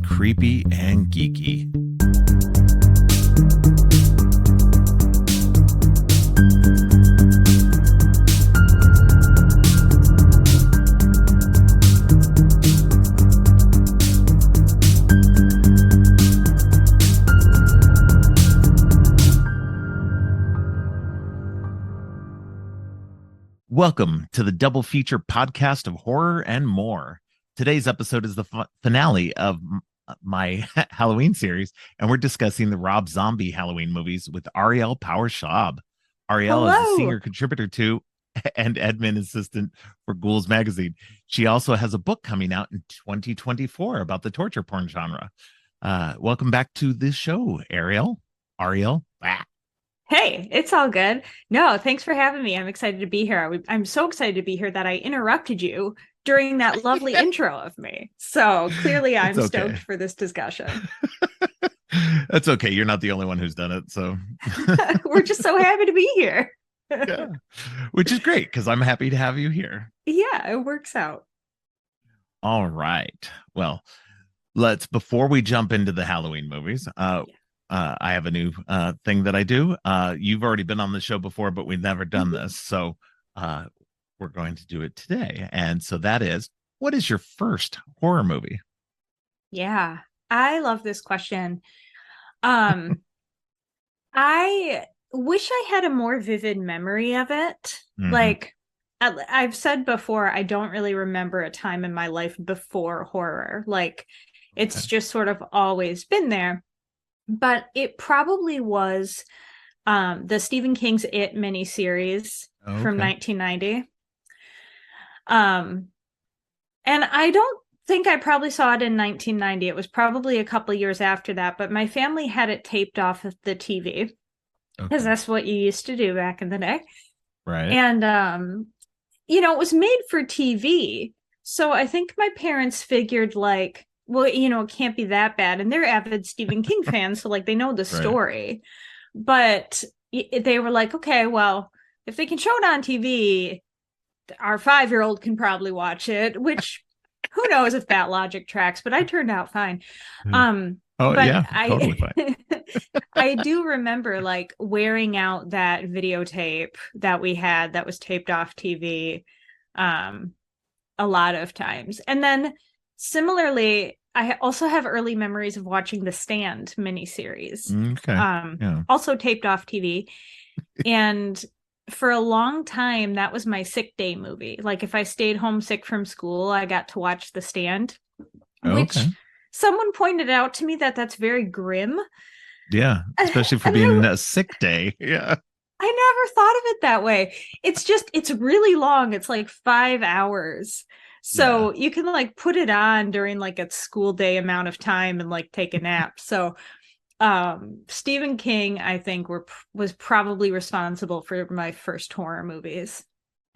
creepy and geeky. Welcome to the double feature podcast of horror and more. Today's episode is the finale of my Halloween series, and we're discussing the Rob Zombie Halloween movies with Ariel Powers-Schaub. Ariel is a Hello. senior contributor to and admin assistant for Ghouls Magazine. She also has a book coming out in 2024 about the torture porn genre. Welcome back to this show, Ariel. Ariel. Hey, it's all good. No, thanks for having me. I'm excited to be here. I'm so excited to be here that I interrupted you during that lovely intro of me. So clearly I'm stoked for this discussion. That's okay. You're not the only one who's done it. So we're just so happy to be here. Yeah, which is great because I'm happy to have you here. Yeah, it works out. All right. Well, before we jump into the Halloween movies, I have a new thing that I do. You've already been on the show before, but we've never done this. So we're going to do it today. And so that is, what is your first horror movie? Yeah, I love this question. I wish I had a more vivid memory of it. Mhm. Like I've said before, I don't really remember a time in my life before horror. Like it's just sort of always been there. But it probably was the Stephen King's It miniseries from 1990. And I don't think I probably saw it in 1990. It was probably a couple of years after that, but my family had it taped off of the TV because that's what you used to do back in the day. Right. And, it was made for TV. So I think my parents figured like, well, it can't be that bad. And they're avid Stephen King fans, so like they know the story. But they were like, okay, well, if they can show it on TV, our 5-year-old can probably watch it, which who knows if that logic tracks, but I turned out fine. Totally fine. I do remember like wearing out that videotape that we had that was taped off TV a lot of times. And then similarly, I also have early memories of watching the Stand miniseries. Also taped off TV. And for a long time, that was my sick day movie. Like if I stayed home sick from school, I got to watch the Stand, which someone pointed out to me that that's very grim. Yeah, especially for being a sick day. Yeah. I never thought of it that way. It's really long. It's like 5 hours. So you can like put it on during like a school day amount of time and like take a nap. So Stephen King, I think, was probably responsible for my first horror movies.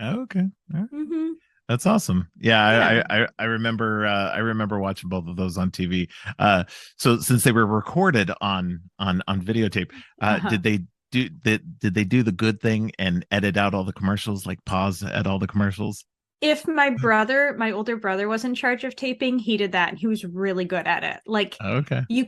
Okay. Mm-hmm. That's awesome. I remember watching both of those on TV. So since they were recorded on videotape, did they do the good thing and edit out all the commercials, like pause at all the commercials? If my older brother was in charge of taping, he did that and he was really good at it. Like, you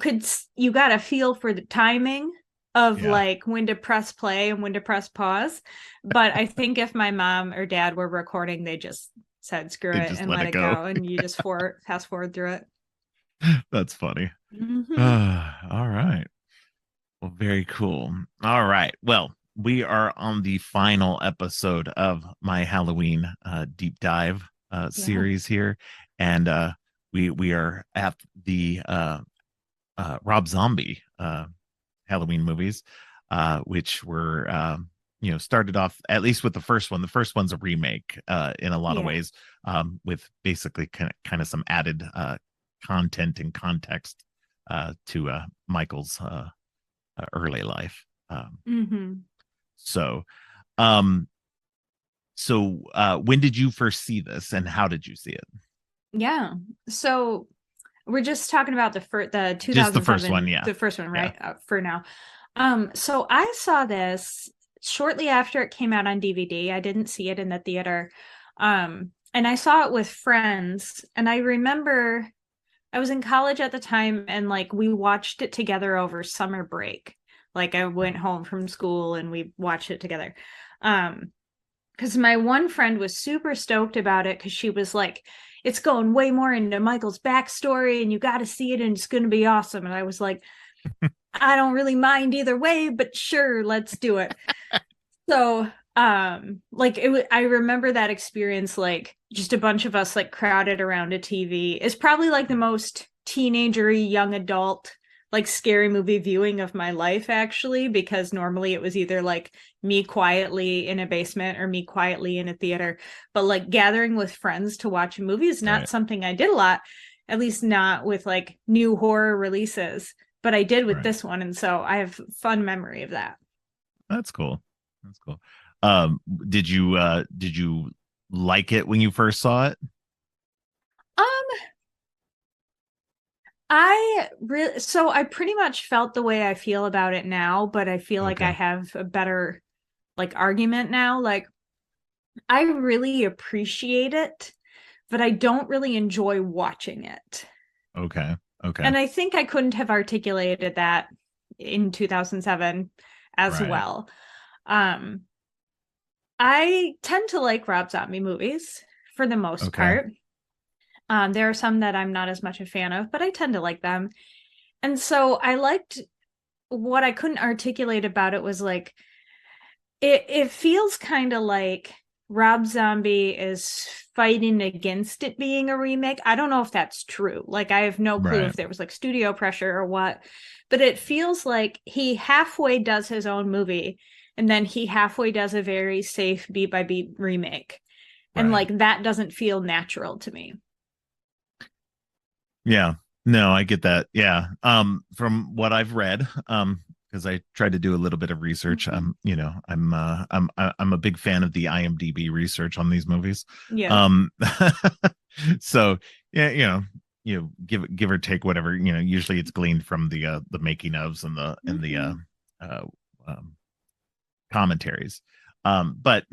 got a feel for the timing of like when to press play and when to press pause. But I think if my mom or dad were recording, they just said, screw it and let it go. And you just fast forward through it. That's funny. Mm-hmm. All right. Well, very cool. All right. Well, we are on the final episode of my Halloween deep dive series here, and we are at the Rob Zombie Halloween movies, which were started off at least with the first one. The first one's a remake in a lot of ways, with basically kind of some added content and context to Michael's early life. So when did you first see this and how did you see it? Yeah. So we're just talking about the 2007, just the first one. Yeah. The first one, right? For now. So I saw this shortly after it came out on DVD. I didn't see it in the theater. And I saw it with friends, and I remember I was in college at the time, and like we watched it together over summer break. Like I went home from school and we watched it together. Um, because my one friend was super stoked about it because she was like, it's going way more into Michael's backstory and you got to see it and it's going to be awesome. And I was like, I don't really mind either way, but sure, let's do it. So, like I remember that experience, like just a bunch of us like crowded around a TV. It's probably like the most teenagery young adult like scary movie viewing of my life actually, because normally it was either like me quietly in a basement or me quietly in a theater. But like gathering with friends to watch a movie is not Right. something I did a lot, at least not with like new horror releases. But I did with Right. this one, and so I have fun memory of that. That's cool. That's cool. Did you like it when you first saw it? Um, I really, so I pretty much felt the way I feel about it now, but I feel like I Okay. have a better like argument now. Like I really appreciate it, but I don't really enjoy watching it. Okay. Okay. And I think I couldn't have articulated that in 2007 as Right. well. Um, I tend to like Rob Zombie movies for the most Okay. part. There are some that I'm not as much a fan of, but I tend to like them. And so I liked what I couldn't articulate about it was like it feels kind of like Rob Zombie is fighting against it being a remake. I don't know if that's true. Like I have no clue Right. if there was like studio pressure or what, but it feels like he halfway does his own movie and then he halfway does a very safe beat by beat remake. And Right. like that doesn't feel natural to me. Yeah. No, I get that. Yeah. From what I've read, because I tried to do a little bit of research. Mm-hmm. I'm a big fan of the IMDb research on these movies. Yes. Um, so yeah, give or take whatever, usually it's gleaned from the making ofs and the Mm-hmm. uh um, commentaries. But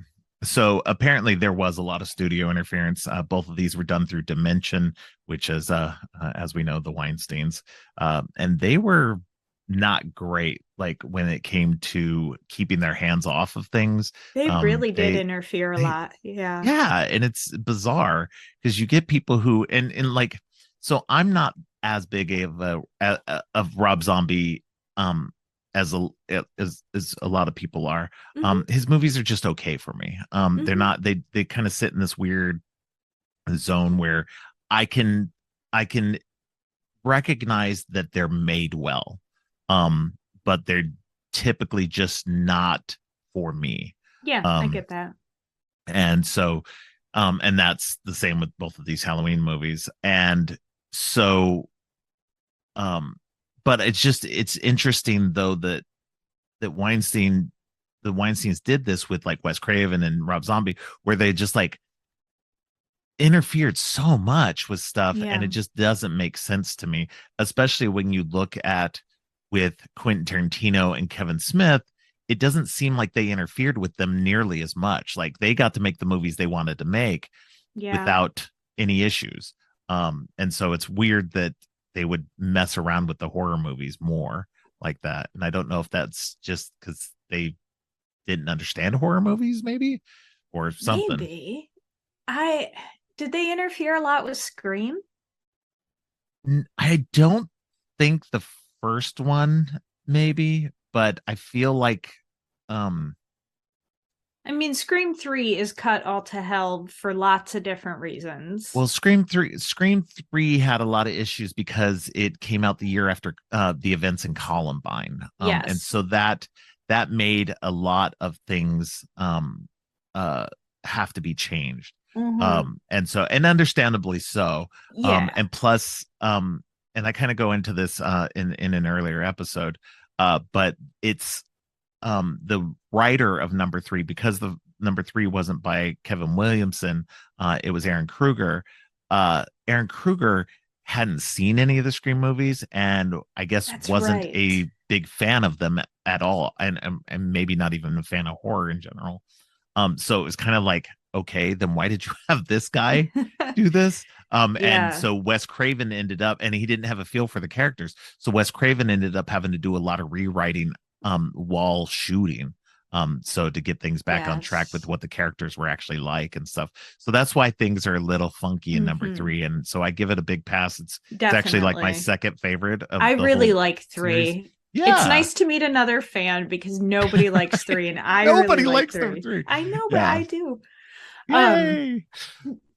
so apparently there was a lot of studio interference. Both of these were done through Dimension, which is, as we know, the Weinsteins, and they were not great. Like when it came to keeping their hands off of things, They really did they interfere a they lot. Yeah. yeah, and it's bizarre because you get people who and like so I'm not as big of of Rob Zombie um as as a lot of people are. Mm-hmm. His movies are just okay for me. They're Mm-hmm. not they kind of sit in this weird zone where I can I can recognize that they're made well. But they're typically just not for me. Yeah, I Um get that. and so and that's the same with both of these Halloween movies. And so um but it's interesting though that the Weinsteins did this with like Wes Craven and Rob Zombie, where they just like interfered so much with stuff, and Yeah. it just doesn't make sense to me, especially when you look at with Quentin Tarantino and Kevin Smith. It doesn't seem like they interfered with them nearly as much. Like they got to make the movies they wanted to make Yeah. without any issues. And so it's weird that they would mess around with the horror movies more like that. And I don't know if that's just because they didn't understand horror movies, maybe, or something. Maybe. I did they interfere a lot with Scream? I don't think the first one, maybe, but I feel like um I mean, Scream 3 is cut all to hell for lots of different reasons. well, Scream 3 had a lot of issues because it came out the year after the events in Columbine. And Yes. so that made a lot of things uh have to be changed. Mm-hmm. And so, and understandably so. Yeah. And plus and I kind of go into this in an earlier episode, but it's the writer of number three, because the number three wasn't by Kevin Williamson, it was Aaron Kruger. Aaron Kruger hadn't seen any of the Scream movies, and I guess That's wasn't right. a big fan of them at all, and maybe not even a fan of horror in general. So it was kind of like, okay, then why did you have this guy do this? And Yeah. so Wes Craven ended up, and he didn't have a feel for the characters. So Wes Craven ended up having to do a lot of rewriting while shooting. So to get things back on track with Yes. what the characters were actually like and stuff. So that's why things are a little funky in number Hmm. three. And so I give it a big pass. It's actually like my Definitely. second favorite I of the really whole like series. 3. It's Yeah. nice to meet another fan because nobody likes 3 and I really Nobody like likes number 3. three. I know, but Yeah. I do. Um Yay.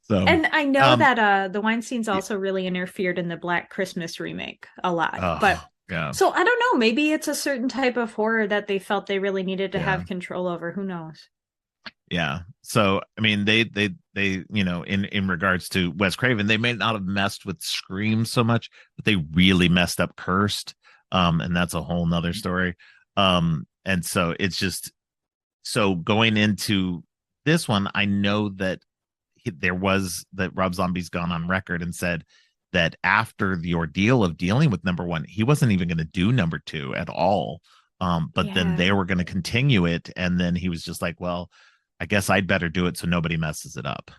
So and I know um that the Weinsteins also really interfered in the Black Christmas remake a lot. But oh yeah. so I don't know, maybe it's a certain type of horror that they felt they really needed to Yeah. have control over. Who knows? Yeah. So I mean they in regards to Wes Craven, they may not have messed with Scream so much, but they really messed up Cursed. And that's a whole nother story. And so it's just so going into this one, I know that there was that Rob Zombie's gone on record and said that after the ordeal of dealing with number one, he wasn't even going to do number two at all. But then they Yeah. were going to continue it, and then he was just like, "Well, I guess I'd better do it so nobody messes it up."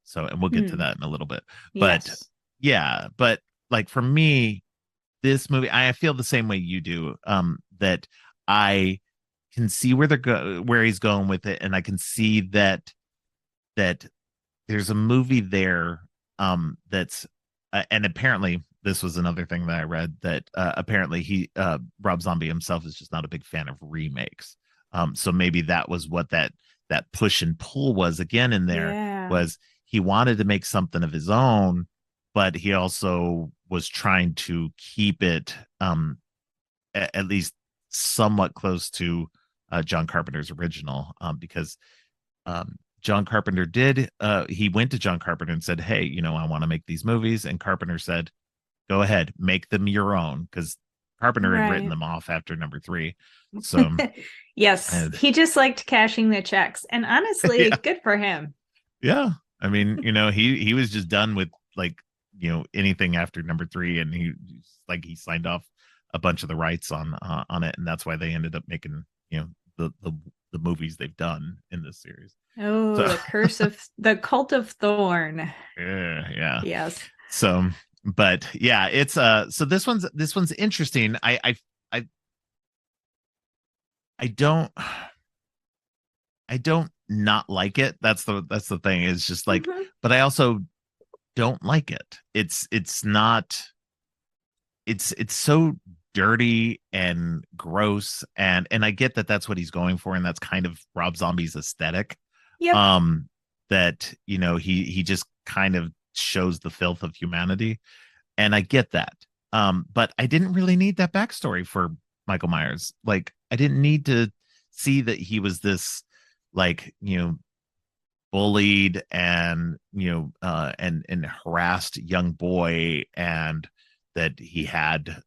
So and we'll get to Hmm. that in a little bit, but Yes. yeah, but like for me, this movie, I feel the same way you do. That I can see where he's going with it, and I can see that there's a movie there that's and apparently this was another thing that I read that apparently he Rob Zombie himself is just not a big fan of remakes. So maybe that was what that push and pull was again in there Yeah. was he wanted to make something of his own, but he also was trying to keep it at least somewhat close to John Carpenter's original because John Carpenter did. He went to John Carpenter and said, "Hey, I want to make these movies." And Carpenter said, "Go ahead, make them your own," because Carpenter had written Right. them off after number three. So, Yes, and, he just liked cashing the checks. And honestly, yeah, good for him. yeah. I mean, he was just done with like anything after number three, and he signed off a bunch of the rights on it, and that's why they ended up making the movies they've done in this series. Oh, So the cult of Thorn. yeah. Yes. So, but yeah, it's so this one's interesting. I I don't I don't not like it. That's the thing. It's just like, Hmm. but I also don't like it. It's not it's so dirty and gross, and I get that that's what he's going for, and that's kind of Rob Zombie's aesthetic. Yep. Um that he just kind of shows the filth of humanity, and I get that. But I didn't really need that backstory for Michael Myers. Like I didn't need to see that he was this like bullied and and harassed young boy, and that he had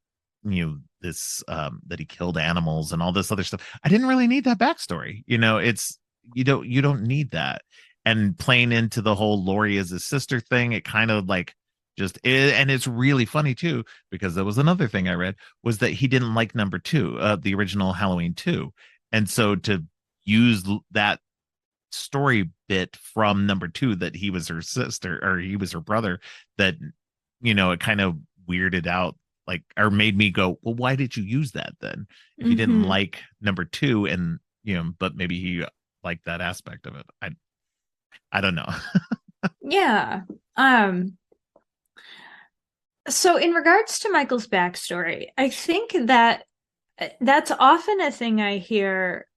this that he killed animals and all this other stuff. I didn't really need that backstory. It's you don't need that. And playing into the whole Lori is his sister thing, it kind of like and it's really funny too, because that was another thing I read, was that he didn't like number two, the original Halloween 2. And so to use that story bit from number two, that he was her sister or he was her brother, that it kind of weirded out, like, or made me go, well, why did you use that then if you didn't Hmm. like number two? And but maybe he liked that aspect of it. I don't know. Yeah. Um, so in regards to Michael's backstory, I think that that's often a thing I hear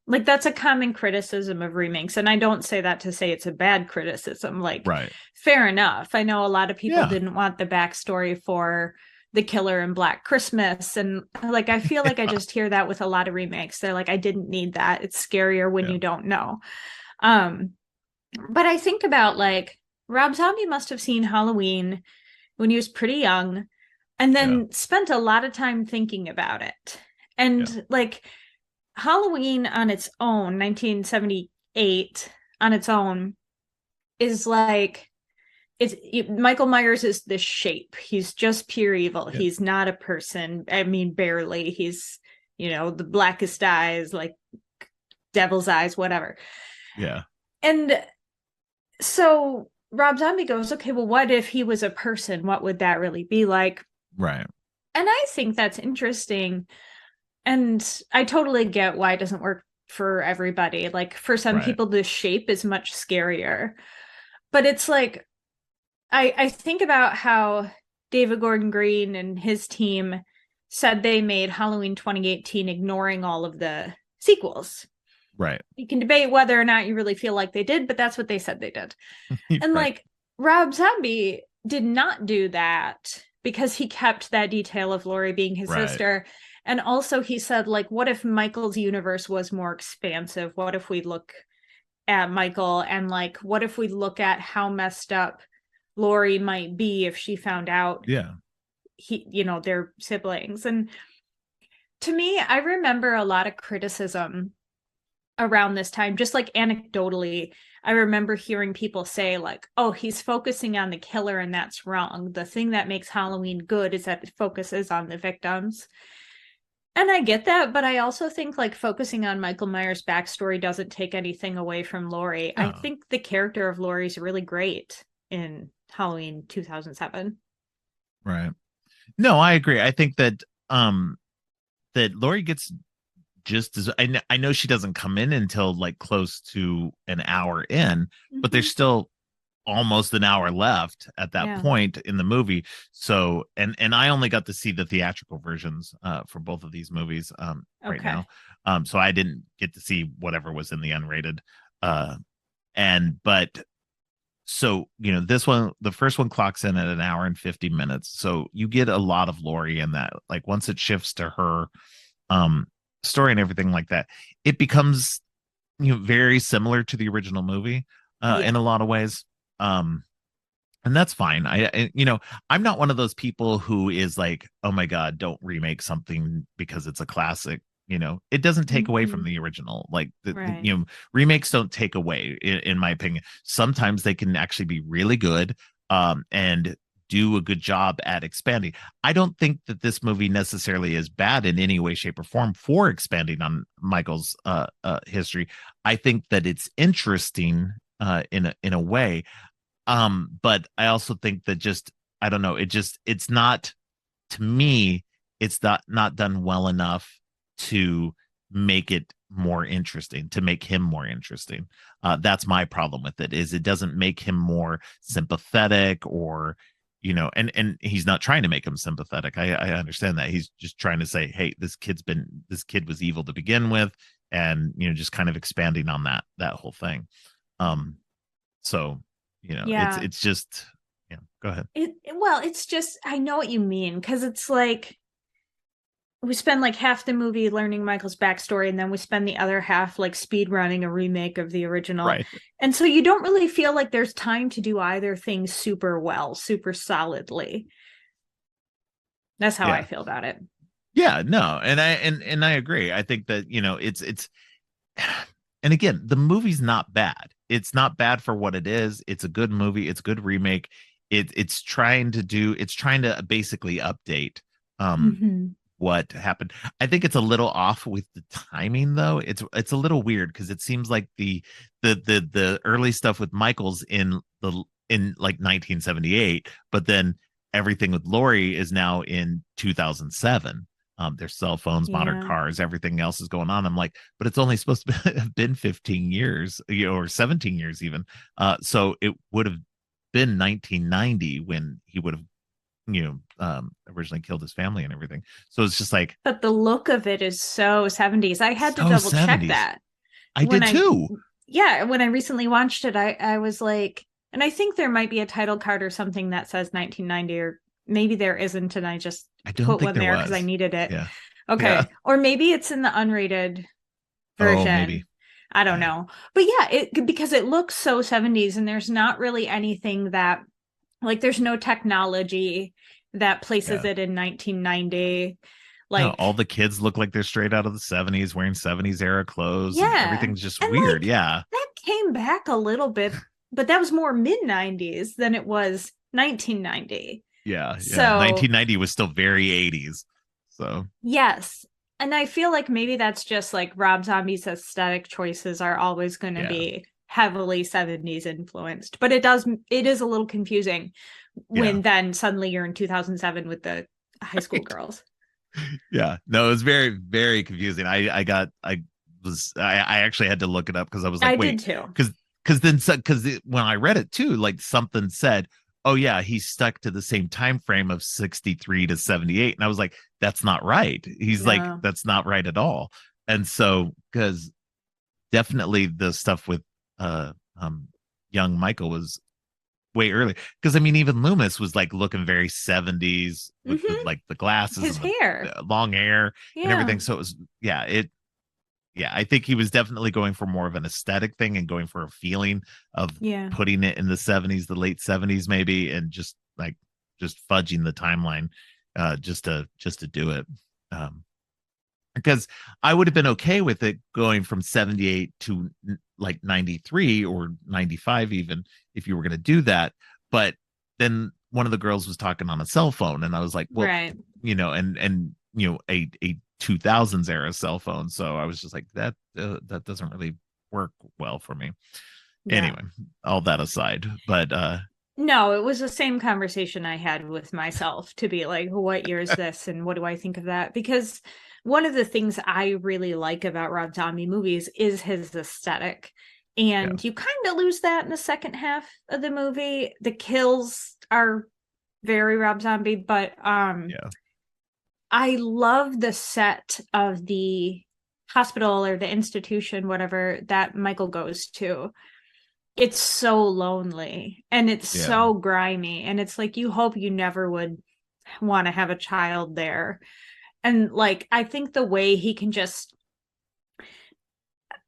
like that's a common criticism of remakes. And I don't say that to say it's a bad criticism. Like, Right. fair enough. I know a lot of people Yeah. didn't want the backstory for the killer in Black Christmas. And like I feel like I just hear that with a lot of remakes. They're like, I didn't need that. It's scarier when Yeah. you don't know. Um, but I think about like Rob Zombie must have seen Halloween when he was pretty young and Yeah. then spent a lot of time thinking about it. Yeah. And like Halloween on its own, 1978 on its own, is like Michael Myers is this shape. He's just pure evil. Yeah. He's not a person. I mean, barely. He's, the blackest eyes, like devil's eyes, whatever. Yeah. And so Rob Zombie goes, okay, well, what if he was a person? What would that really be like? Right. And I think that's interesting. And I totally get why it doesn't work for everybody. Like for some Right. people, the shape is much scarier. But it's like I think about how David Gordon Green and his team said they made Halloween 2018 ignoring all of the sequels. Right. You can debate whether or not you really feel like they did, but that's what they said they did. And Right. like Rob Zombie did not do that because he kept that detail of Laurie being his Right. sister. And also he said, like, what if Michael's universe was more expansive? What if we look at Michael and like what if we look at how messed up Laurie might be if she found out Yeah. they're siblings. And to me, I remember a lot of criticism around this time, just like anecdotally. I remember hearing people say, like, oh, he's focusing on the killer and that's wrong. The thing that makes Halloween good is that it focuses on the victims. And I get that, but I also think like focusing on Michael Myers' backstory doesn't take anything away from Laurie. I No. think the character of Laurie is really great in Halloween 2007. Right. No, I agree. I think that Laurie gets just as I know she doesn't come in until like close to an hour in, but Mm-hmm. there's still almost an hour left at that Yeah. point in the movie. So and I only got to see the theatrical versions for both of these movies right Okay. now. So I didn't get to see whatever was in the unrated. Uh and but so this one, the first one clocks in at an hour and 50 minutes. So you get a lot of Laurie in that. Like once it shifts to her um story and everything like that, it becomes very similar to the original movie in Yeah. a lot of ways. um and that's fine. I'm not one of those people who is like, oh my god, don't remake something because it's a classic. It doesn't take away from Mm-hmm. the original. Like Right. remakes don't take away in my opinion. Sometimes they can actually be really good and do a good job at expanding. I don't think that this movie necessarily is bad in any way, shape, or form for expanding on Michael's history. I think that it's interesting in a way. But I also think that just I don't know, it's not, to me, it's not done well enough to make it more interesting, to make him more interesting. That's my problem with it, is it doesn't make him more sympathetic, or and he's not trying to make him sympathetic. I understand that. He's just trying to say, hey, this kid was evil to begin with, and just kind of expanding on that whole thing. So Yeah. it's just, go ahead. Well, it's just I know what you mean because it's like we spend like half the movie learning Michael's backstory, and then we spend the other half like speed running a remake of the original. Right. And so you don't really feel like there's time to do either thing super well, super solidly. That's how I Yeah. feel about it. Yeah, no, and I agree. I think that it's and again, the movie's not bad. It's not bad for what it is. It's a good movie. It's a good remake. It's trying to basically update um Mm-hmm. what happened. I think it's a little off with the timing, though. It's a little weird because it seems like the early stuff with Michael's in like 1978, but then everything with Laurie is now in 2007. Their cell phones, modern Yeah. cars, everything else is going on. I'm like, but it's only supposed to have been 15 years, or 17 years even. So it would have been 1990 when he would have originally killed his family and everything. So it's just like, But the look of it is so 70s. I had to so double check 70s. that I when did I too. yeah, when I recently watched it, I was like, and I think there might be a title card or something that says 1990, or maybe there isn't, and I just I don't put think one there there because I was. needed it. Yeah. Yeah. Okay. Or maybe it's in the unrated Oh, maybe. version. I don't Yeah. know. But yeah, it because it looks so 70s and there's not really anything that like there's no technology that places Yeah. it in 1990. No, Like, all the kids look like they're straight out of the 70s, wearing 70s era clothes, and yeah. everything's just And weird. like Yeah. that came back a little bit, but that was more mid 90s than it was 1990. Yeah. Yeah. So, 1990 was still very 80s. So, yes. And I feel like maybe that's just like Rob Zombie's aesthetic choices are always going to yeah. be heavily 70s influenced, but it is a little confusing when then suddenly you're in 2007 with the high school girls. Yeah, no, it was very, very confusing. I actually had to look it up because I was like, I wait, did too. because when I read it too, like something said, oh yeah, he's stuck to the same time frame of 63 to 78, and I was like, that's not right. He's like, No. that's not right at all. And so, because definitely the stuff with uh um young Michael was way early, because I mean even Loomis was like looking very 70s with the Mm-hmm. like the glasses His and hair. the long hair and Yeah. everything. So it was, yeah, I think he was definitely going for more of an aesthetic thing and going for a feeling of Yeah. putting it in the 70s, the late 70s maybe, and just fudging the timeline just to do it. Because I would have been okay with it going from 78 to like 93 or 95 even if you were going to do that. But then one of the girls was talking on a cell phone and I was like, well, Right. and a 2000s era cell phone. So I was just like, that doesn't really work well for me. Yeah. Anyway, all that aside, but No, it was the same conversation I had with myself to be like, what year is this and what do I think of that? Because one of the things I really like about Rob Zombie movies is his aesthetic. yeah, And you kind of lose that in the second half of the movie. The kills are very Rob Zombie, but yeah, I love the set of the hospital or the institution, whatever that Michael goes to. It's so lonely and it's yeah, so grimy. And it's like you hope you never would want to have a child there. And like, I think the way he can just,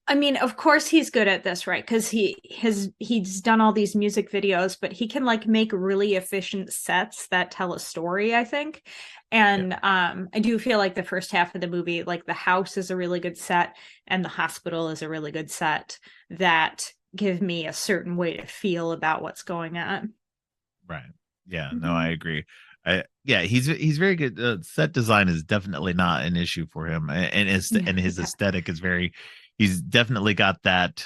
I mean, of course he's good at this, right? Because he's done all these music videos, but he can like make really efficient sets that tell a story, I think. yeah. And I do feel like the first half of the movie, like the house is a really good set and the hospital is a really good set that give me a certain way to feel about what's going on. Right. Yeah, no, I Mm-hmm. agree. Yeah, he's very good. Set design is definitely not an issue for him, and his Yeah. aesthetic is very. He's definitely got that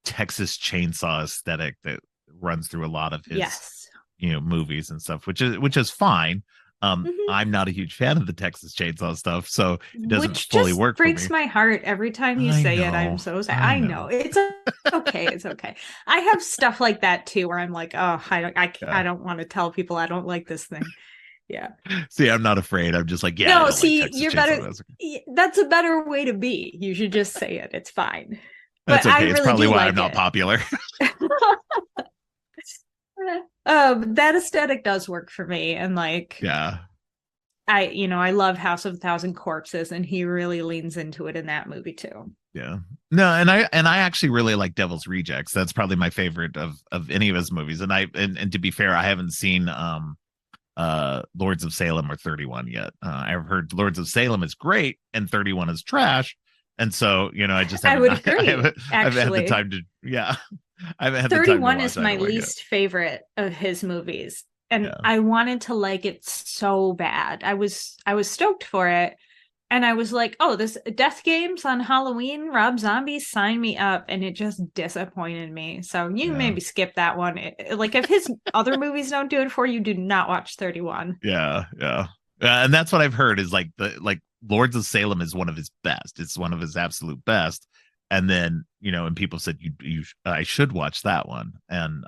Texas Chainsaw aesthetic that runs through a lot of his Yes. movies and stuff, which is fine. Mm-hmm. I'm not a huge fan of the Texas Chainsaw stuff, so it doesn't Which fully just work for breaks me. my heart every time you I say it. I'm know, so sad. I I know know. it's okay. It's okay. I have stuff like that too, where I'm like, oh, I Yeah. don't want to tell people I don't like this thing. Yeah. See, I'm not afraid. I'm just like, yeah, I No, don't like see, Texas you're better. Chainsaw Massacre. That's a better way to be. You should just say it. It's fine. That's But I okay. It's really probably do why I'm like not it. popular. That aesthetic does work for me, and like Yeah. I love House of a Thousand Corpses, and he really leans into it in that movie too. Yeah. No, and I actually really like Devil's Rejects. That's probably my favorite of any of his movies. And to be fair, I haven't seen Lords of Salem or 31 yet. I've heard Lords of Salem is great and 31 is trash. And so, I just I haven't would I agree, haven't had the actually. time to yeah. I haven't had the time to 31 watch is my either one yet. least favorite of his movies. And Yeah. I wanted to like it so bad. I was stoked for it. And I was like, oh, this Death Games on Halloween, Rob Zombie, sign me up. And it just disappointed me. So you can Yeah. maybe skip that one. Like if his other movies don't do it for you, do not watch 31. Yeah. Yeah. And that's what I've heard is like Lords of Salem is one of his best. It's one of his absolute best. And then, and people said I should watch that one. And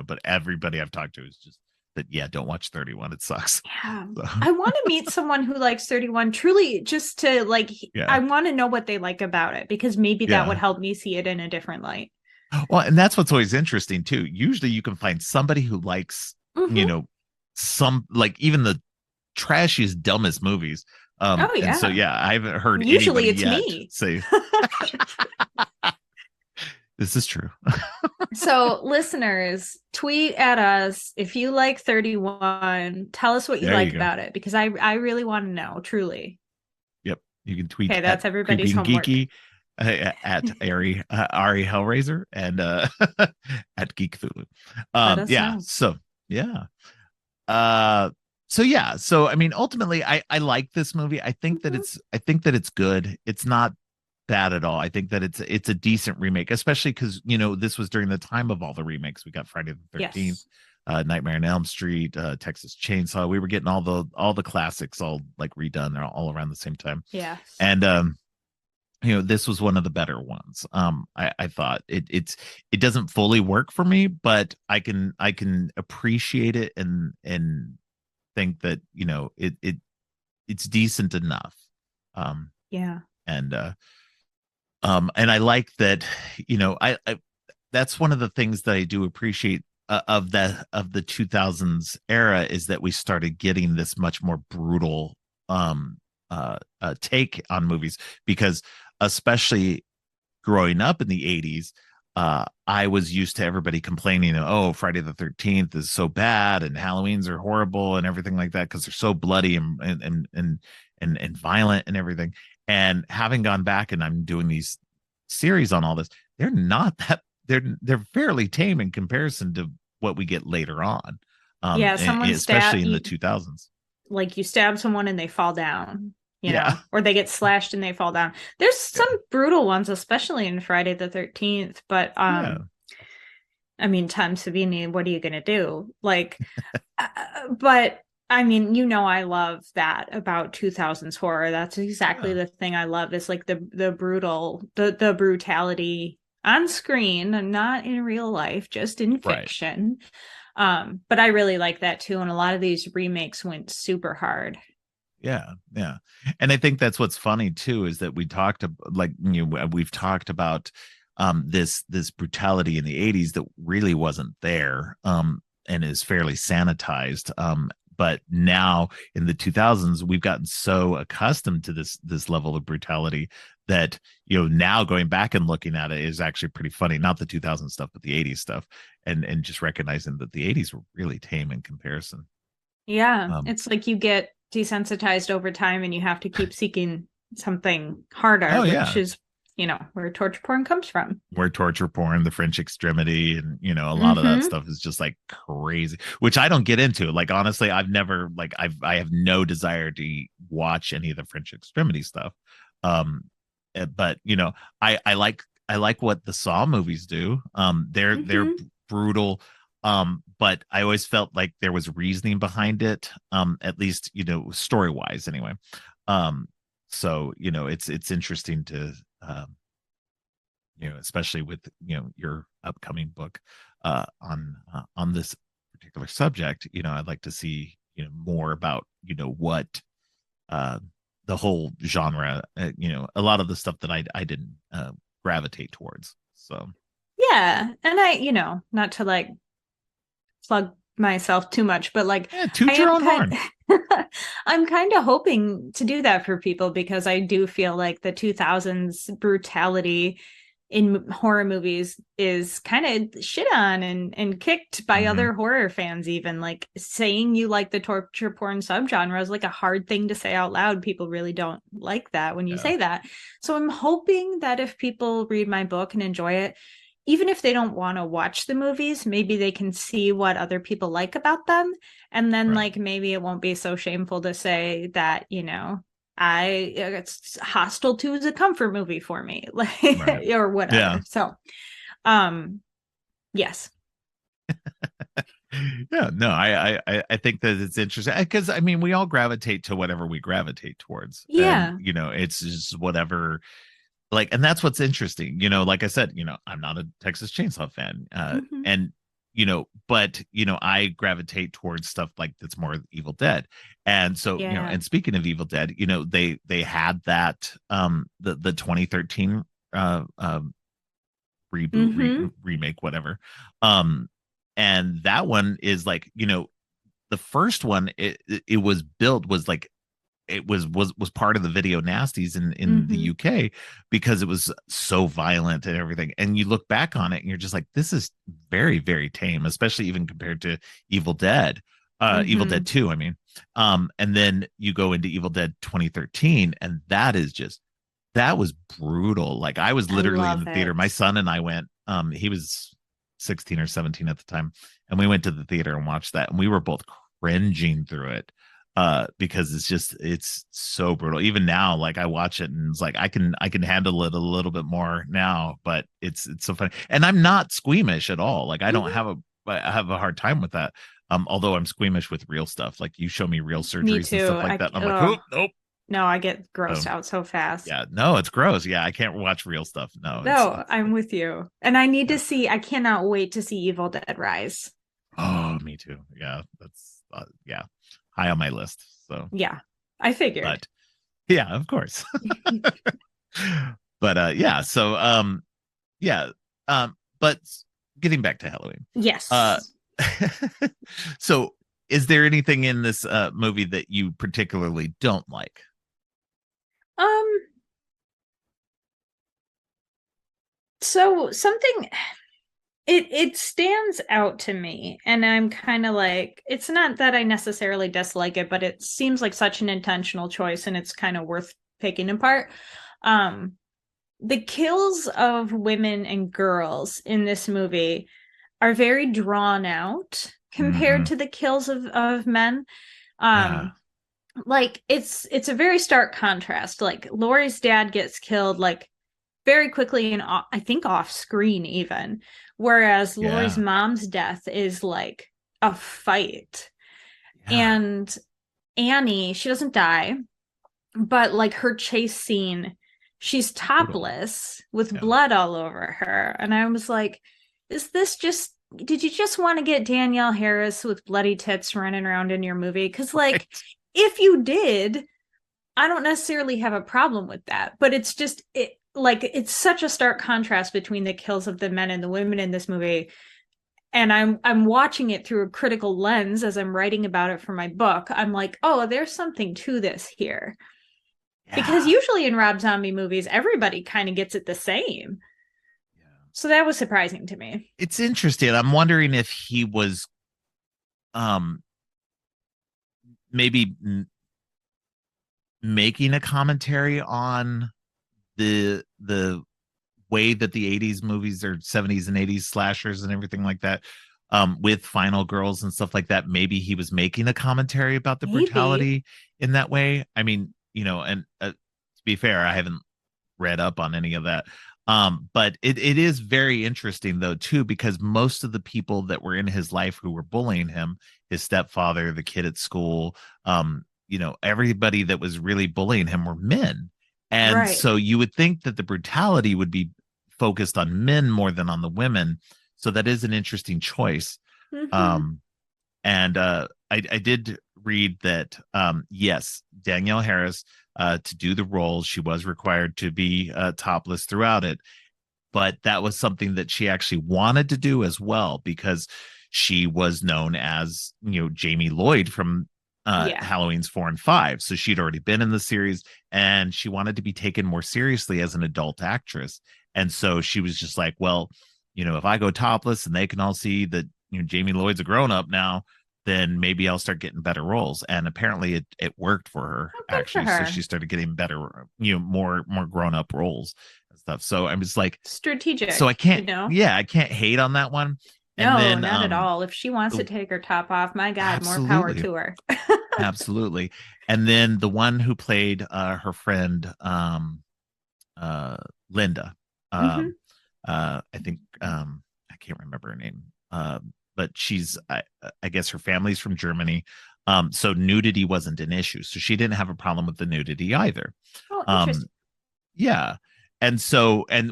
but everybody I've talked to is just that, yeah, don't watch 31. It sucks. Yeah. So, I want to meet someone who likes 31 truly just to like, yeah. I want to know what they like about it because maybe that would Yeah. help me see it in a different light. Well, and that's what's always interesting too. Usually you can find somebody who likes, Mm-hmm. some like even the trashiest, dumbest movies. Oh, And so yeah. yeah, I haven't heard Usually anybody it's yet me. say this is true. So, listeners, tweet at us if you like 31. Tell us what you There you like go. about it because I really want to know, truly. Yep. You can tweet Okay, at that's everybody's Creepy and homework. Geeky, at Ari Hellraiser, and at Geek Thulu. Let us Yeah. know. So yeah. Uh, so yeah. So I mean, ultimately, I like this movie. I think that Mhm. it's good. It's not bad at all. I think that it's a decent remake, especially because this was during the time of all the remakes. We got Friday the 13th, Yes. Nightmare on Elm Street, Texas Chainsaw. We were getting all the classics all like redone all around the same time. Yes. And this was one of the better ones. I thought it doesn't fully work for me, but I can appreciate it and think that it's decent enough. Yeah. And and I like that, I that's one of the things that I do appreciate of the 2000s era is that we started getting this much more brutal take on movies, because especially growing up in the 80s, I was used to everybody complaining, oh, Friday the 13th is so bad and Halloweens are horrible and everything like that because they're so bloody and violent and everything. And having gone back and I'm doing these series on all this, they're not that they're fairly tame in comparison to what we get later on. Yeah, someone Especially stab in the you, 2000s. like you stab someone and they fall down, Yeah. or they get slashed and they fall down. There's some Yeah. brutal ones, especially in Friday the 13th, but Yeah. I mean, Tom Savini, what are you going to do? Like, but I mean, I love that about 2000s horror. That's exactly Yeah. the thing I love, is like the brutality on screen and not in real life, just in Right. fiction. But I really like that too. And a lot of these remakes went super hard. Yeah, yeah. And I think that's what's funny too, is that we've talked about this brutality in the 80s that really wasn't there, and is fairly sanitized. But now in the 2000s we've gotten so accustomed to this level of brutality that now going back and looking at it is actually pretty funny, not the 2000 stuff but the 80s stuff, and just recognizing that the 80s were really tame in comparison. Yeah. um It's like you get desensitized over time and you have to keep seeking something harder, oh which yeah, is, where torture porn comes from. where torture porn, the French extremity, and a lot of that Mm-hmm. stuff is just like crazy, which I don't get into. Like honestly, I've never like I have no desire to watch any of the French extremity stuff. Um, but I like what the Saw movies do. They're Mm-hmm. brutal. But I always felt like there was reasoning behind it. At least story wise, anyway. So it's interesting to especially with your upcoming book on this particular subject. I'd like to see more about what uh the whole genre, a lot of the stuff that I didn't gravitate towards. So Yeah. And not to like plug myself too much, but like yeah, I toot your am own horn. I'm kind of hoping to do that for people, because I do feel like the 2000s brutality in horror movies is kind of shit on and kicked by Mm-hmm. other horror fans. Even like saying you like the torture porn subgenre is like a hard thing to say out loud. People really don't like that when you Yeah. say that. So I'm hoping that if people read my book and enjoy it, even if they don't want to watch the movies, maybe they can see what other people like about them. And then, Right. like, maybe it won't be so shameful to say that, it's Hostel 2 is a comfort movie for me, like, Right. or Yeah. whatever. So, yes. Yeah, no, I think that it's interesting because I mean we all gravitate to whatever we gravitate towards, and Yeah. it's just whatever, like, and that's what's interesting. Like I said, I'm not a Texas Chainsaw fan, Mm-hmm. and but I gravitate towards stuff like that's more Evil Dead, and so Yeah. and speaking of Evil Dead, they had that the 2013 reboot, Mm-hmm. remake, whatever. And that one is like, the first one, it was built, was like, it was part of the video nasties in the Mm-hmm. UK, because it was so violent and everything. And you look back on it and you're just like, this is very, very tame, especially even compared to Evil Dead. Evil Mm-hmm. Dead 2, I mean. And then you go into Evil Dead 2013, and that was brutal. Like I was I literally in love the theater. My it. son and I went. He was 16 or 17 at the time, and we went to the theater and watched that, and we were both cringing through it. because it's so brutal. Even now, like I watch it and it's like I can handle it a little bit more now, but it's so funny. And I'm not squeamish at all. Like Mhm. I have a hard time with that. Although I'm squeamish with real stuff. Like you show me real Me surgeries and too. stuff like that, and I'm like, oh nope. No, I get So grossed out so fast. yeah, no, it's gross. Yeah, I can't watch real stuff. No, No, it's I'm with you. And I need yeah. to see, I cannot wait to see Evil Dead Rise. Oh, me too. Yeah, that's yeah, high on my list. So, Yeah, I figured. but yeah, of course. But yeah, so yeah, but getting back to Halloween. Uh Yes. so is there anything in this movie that you particularly don't like? Um, so something it stands out to me, and I'm kind of like, it's not that I necessarily dislike it, but it seems like such an intentional choice, and it's kind of worth picking apart. Um, the kills of women and girls in this movie are very drawn out compared Mm-hmm. to the kills of men. Yeah. Um, like it's a very stark contrast. Like Laurie's dad gets killed like very quickly and I think off screen even, whereas Laurie's Yeah. mom's death is like a fight. Yeah. And Annie, she doesn't die, but like her chase scene, she's Brutal. topless with Yeah. blood all over her. And I was like, is this just, did you just want to get Danielle Harris with bloody tits running around in your movie? Because, like, Right. if you did, I don't necessarily have a problem with that. But it's just, it, like, it's such a stark contrast between the kills of the men and the women in this movie. And I'm watching it through a critical lens as I'm writing about it for my book. I'm like, oh, there's something to this here, because Yeah. usually in Rob Zombie movies, everybody kind of gets it the same. Yeah. So that was surprising to me. It's interesting. I'm wondering if he was um maybe making a commentary on the way that the 80s movies or 70s and 80s slashers and everything like that, with final girls and stuff like that. Maybe he was making a commentary about the Maybe. brutality in that way. I mean, and to be fair, I haven't read up on any of that. But it is very interesting though too, because most of the people that were in his life who were bullying him, his stepfather, the kid at school, everybody that was really bullying him were men. And Right. so you would think that the brutality would be focused on men more than on the women. So that is an interesting choice. Mm-hmm. Um, and I did read that yes, Danielle Harris, to do the role, she was required to be topless throughout it, but that was something that she actually wanted to do as well, because she was known as Jamie Lloyd from Yeah. Halloween's 4 and 5. So she'd already been in the series, and she wanted to be taken more seriously as an adult actress. And so she was just like, well, if I go topless and they can all see that Jamie Lloyd's a grown up now, then maybe I'll start getting better roles. And apparently it worked for her Oh, good for actually. So she her. started getting better, more grown up roles and stuff. So I'm just like, so I Strategic, can't, yeah, I can't hate on that one. And No, then not at all. If she wants to the, take her top off, my God, more power absolutely, to her. absolutely. And then the one who played her friend uh Linda, Mm-hmm. um I think I can't remember her name. But I guess her family's from Germany. So nudity wasn't an issue. So she didn't have a problem with the nudity either. Oh, Um interesting. yeah. And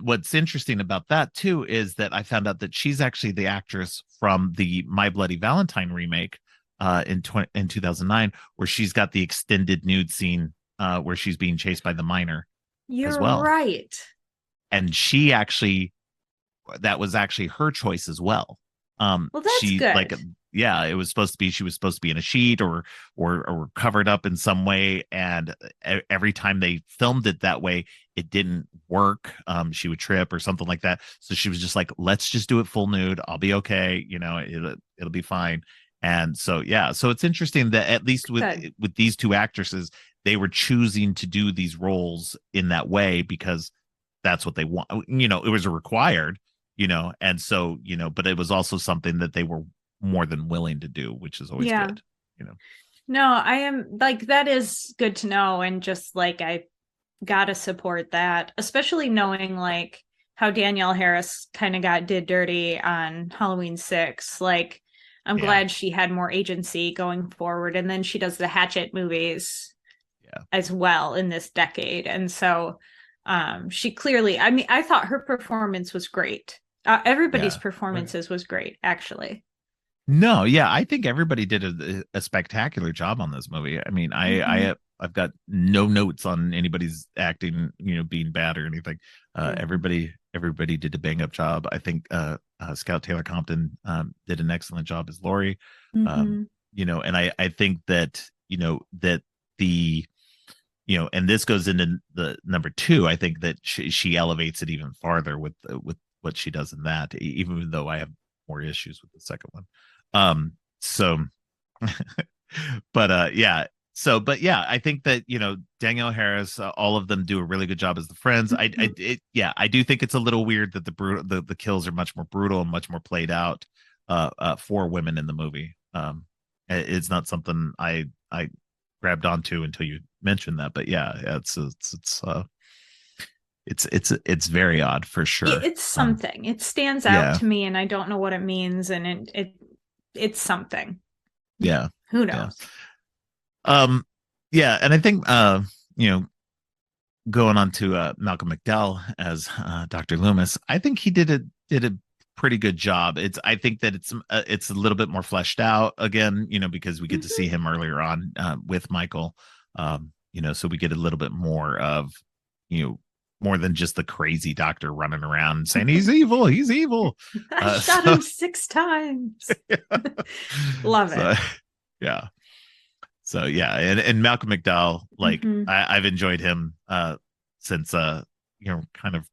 what's interesting about that too is that I found out that she's actually the actress from the My Bloody Valentine remake in 2009, where she's got the extended nude scene where she's being chased by the miner as You're well. right. And that was actually her choice as well. Well, that's She like, good. yeah, it was supposed to be, she was supposed to be in a sheet or covered up in some way, and every time they filmed it that way, it didn't work. She would trip or something like that. So she was just like, let's just do it full nude. I'll be okay. It'll be fine. And so yeah, so it's interesting that at least with Good. these two actresses, they were choosing to do these roles in that way because that's what they want. It was required, and so, but it was also something that they were more than willing to do, which is always Yeah. good. No, I am like that is good to know, and just like I gotta support that, especially knowing like how Danielle Harris kind of got did dirty on Halloween 6. Like, I'm Yeah, glad she had more agency going forward, and then she does the Hatchet movies yeah, as well in this decade, and so she clearly, I mean, I thought her performance was great. Everybody's yeah. Okay. performances was great, actually. No, yeah, I think everybody did a spectacular job on this movie. I mean, Mm-hmm. I've got no notes on anybody's acting, being bad or anything. Good. Everybody did a bang up job. I think Scout Taylor Compton did an excellent job as Lori. Um, Mm-hmm. and I think that that the and this goes into the number two. I think that she elevates it even farther with what she does in that, even though I have more issues with the second one. So yeah. But yeah, I think that Danielle Harris, all of them do a really good job as the friends. Mm-hmm. Yeah, I do think it's a little weird that the kills are much more brutal and much more played out for women in the movie. It's not something I grabbed onto until you mentioned that, but yeah, it's very odd for sure. It's something. It stands out Yeah, to me, and I don't know what it means, and it's something. yeah, Who yeah. knows? Um, yeah, and I think you know, going on to Malcolm McDowell as Dr. Loomis, I think he did a pretty good job. I think that it's a little bit more fleshed out again, because we get to see Mm-hmm. him earlier on with Michael. So we get a little bit more of you know more than just the crazy doctor running around saying he's evil. I shot So him 6 times. Love so it. yeah. So yeah, and Malcolm McDowell, like Mm-hmm. I've enjoyed him since kind of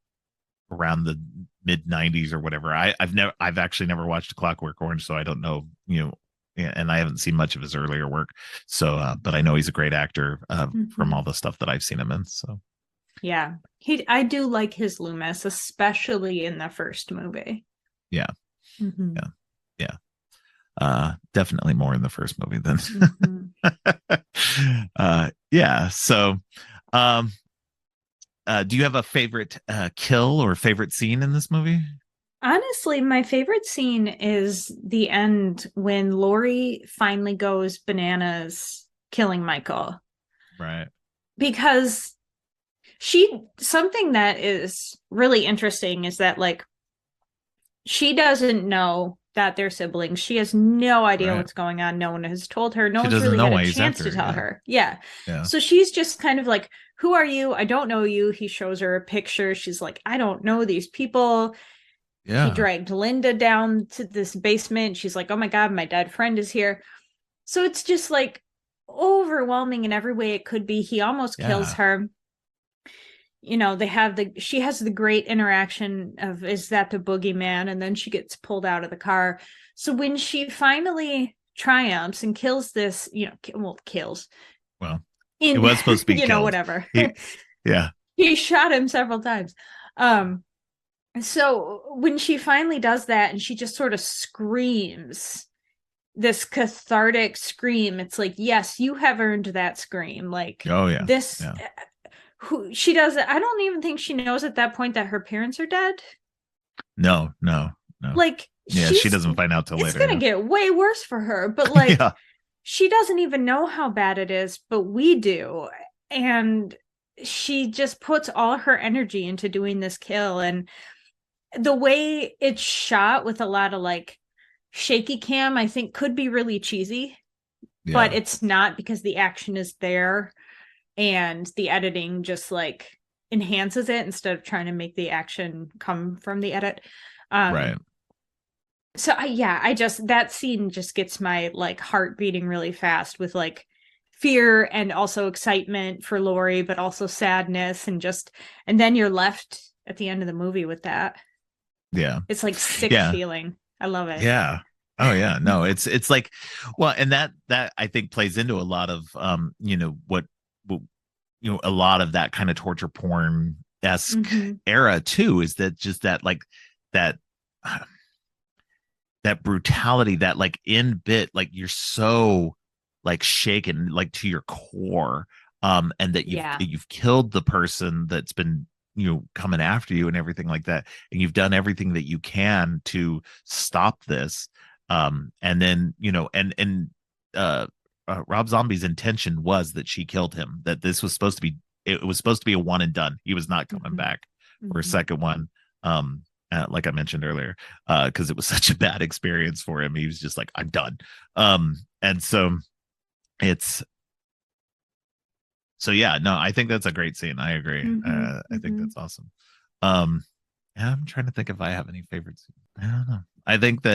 around the mid 90s or whatever. I've actually never watched Clockwork Orange, so I don't know, and I haven't seen much of his earlier work. So but I know he's a great actor from Mm-hmm. all the stuff that I've seen him in. So Yeah. I do like his Loomis, especially in the first movie. yeah, Mm-hmm. yeah, yeah. Definitely more in the first movie than Mm-hmm. yeah. So um do you have a favorite kill or favorite scene in this movie? Honestly, my favorite scene is the end when Lori finally goes bananas killing Michael. Right. Because something that is really interesting is that like she doesn't know that they're siblings. She has no idea Right. what's going on. No one has told her. No She one's doesn't really know had a why he's chance to after her. tell Yeah. her. Yeah. Yeah. So she's just kind of like, "Who are you? I don't know you." He shows her a picture. She's like, "I don't know these people." He Yeah. dragged Linda down to this basement. She's like, "Oh my God, my dead friend is here." So it's just like overwhelming in every way it could be. He almost kills Yeah. her. She has the great interaction of, "Is that the boogeyman?" And then she gets pulled out of the car. So when she finally triumphs and kills this, kills Well, it in, was supposed to be killed. whatever. He, yeah. He shot him several times. Um, so when she finally does that and she just sort of screams this cathartic scream, it's like, yes, you have earned that scream. Like Oh yeah. this, Yeah. who she does it. I don't even think she knows at that point that her parents are dead. No, no, no. Like Yeah, she doesn't find out till it's later. gonna Yeah. get way worse for her, but like Yeah. she doesn't even know how bad it is, but we do. And she just puts all her energy into doing this kill. And the way it's shot with a lot of like shaky cam, I think could be really cheesy, but Yeah. it's not because the action is there and the editing just like enhances it instead of trying to make the action come from the edit. Um, Right. so I just that scene just gets my like heart beating really fast with like fear and also excitement for Lori, but also sadness and then you're left at the end of the movie with that. Yeah. It's like sick Yeah. feeling. I love it. Yeah. Oh yeah. No, it's like, well, and that I think plays into a lot of what a lot of that kind of torture porn esque Mm-hmm. era too, is that just that like that that brutality, that like in bit, like you're so like shaken like to your core, and that Yeah. you've killed the person that's been coming after you and everything like that, and you've done everything that you can to stop this, and then Rob Zombie's intention was that she killed him, that this was supposed to be, it was supposed to be a one and done. He was not coming Mhm. back for a Mhm. second one. Like I mentioned earlier, because it was such a bad experience for him. He was just like, I'm done. And so it's so yeah, no, I think that's a great scene. I agree. Mhm. I think Mhm. that's awesome. Um, yeah, I'm trying to think if I have any favorites. I don't know. I think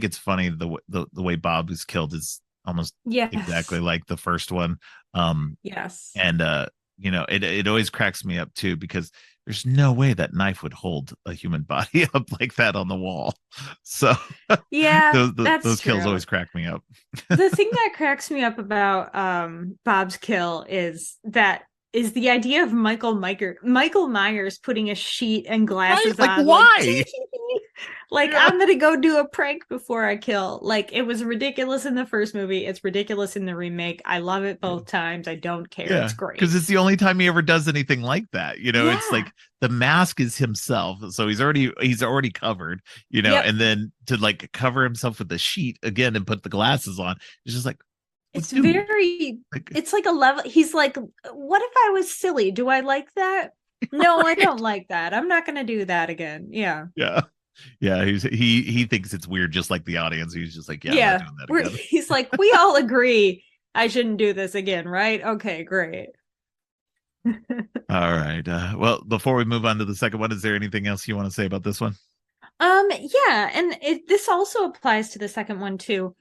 it's funny the way Bob is killed is almost exactly Yes. like the first one. Um, Yes. and it always cracks me up too, because there's no way that knife would hold a human body up like that on the wall. So Yeah, that's those kills true. always crack me up. The thing that cracks me up about Bob's kill is the idea of Michael Myers putting a sheet and Right? glasses Like on, like why? like Yeah. I'm gonna go do a prank before I kill. Like it was ridiculous in the first movie. It's ridiculous in the remake. I love it Yeah. both times. I don't care. It's Yeah, because great. it's the only time he ever does anything like that. It's Yeah. like the mask is himself, so he's already covered. Yep. And then to like cover himself with the sheet again and put the glasses on, it's just like, well, It's dude, very, like, it's like a level. He's like, what if I was silly? Do I like that? No, I don't right? like that. I'm not going to do that again. Yeah. Yeah, yeah. He thinks it's weird, just like the audience. He's just like, yeah, I'm not Yeah. doing that again. He's like, we all agree I shouldn't do this again, right? Okay, great. All right. Well, before we move on to the second one, is there anything else you want to say about this one? Yeah, and this also applies to the second one too.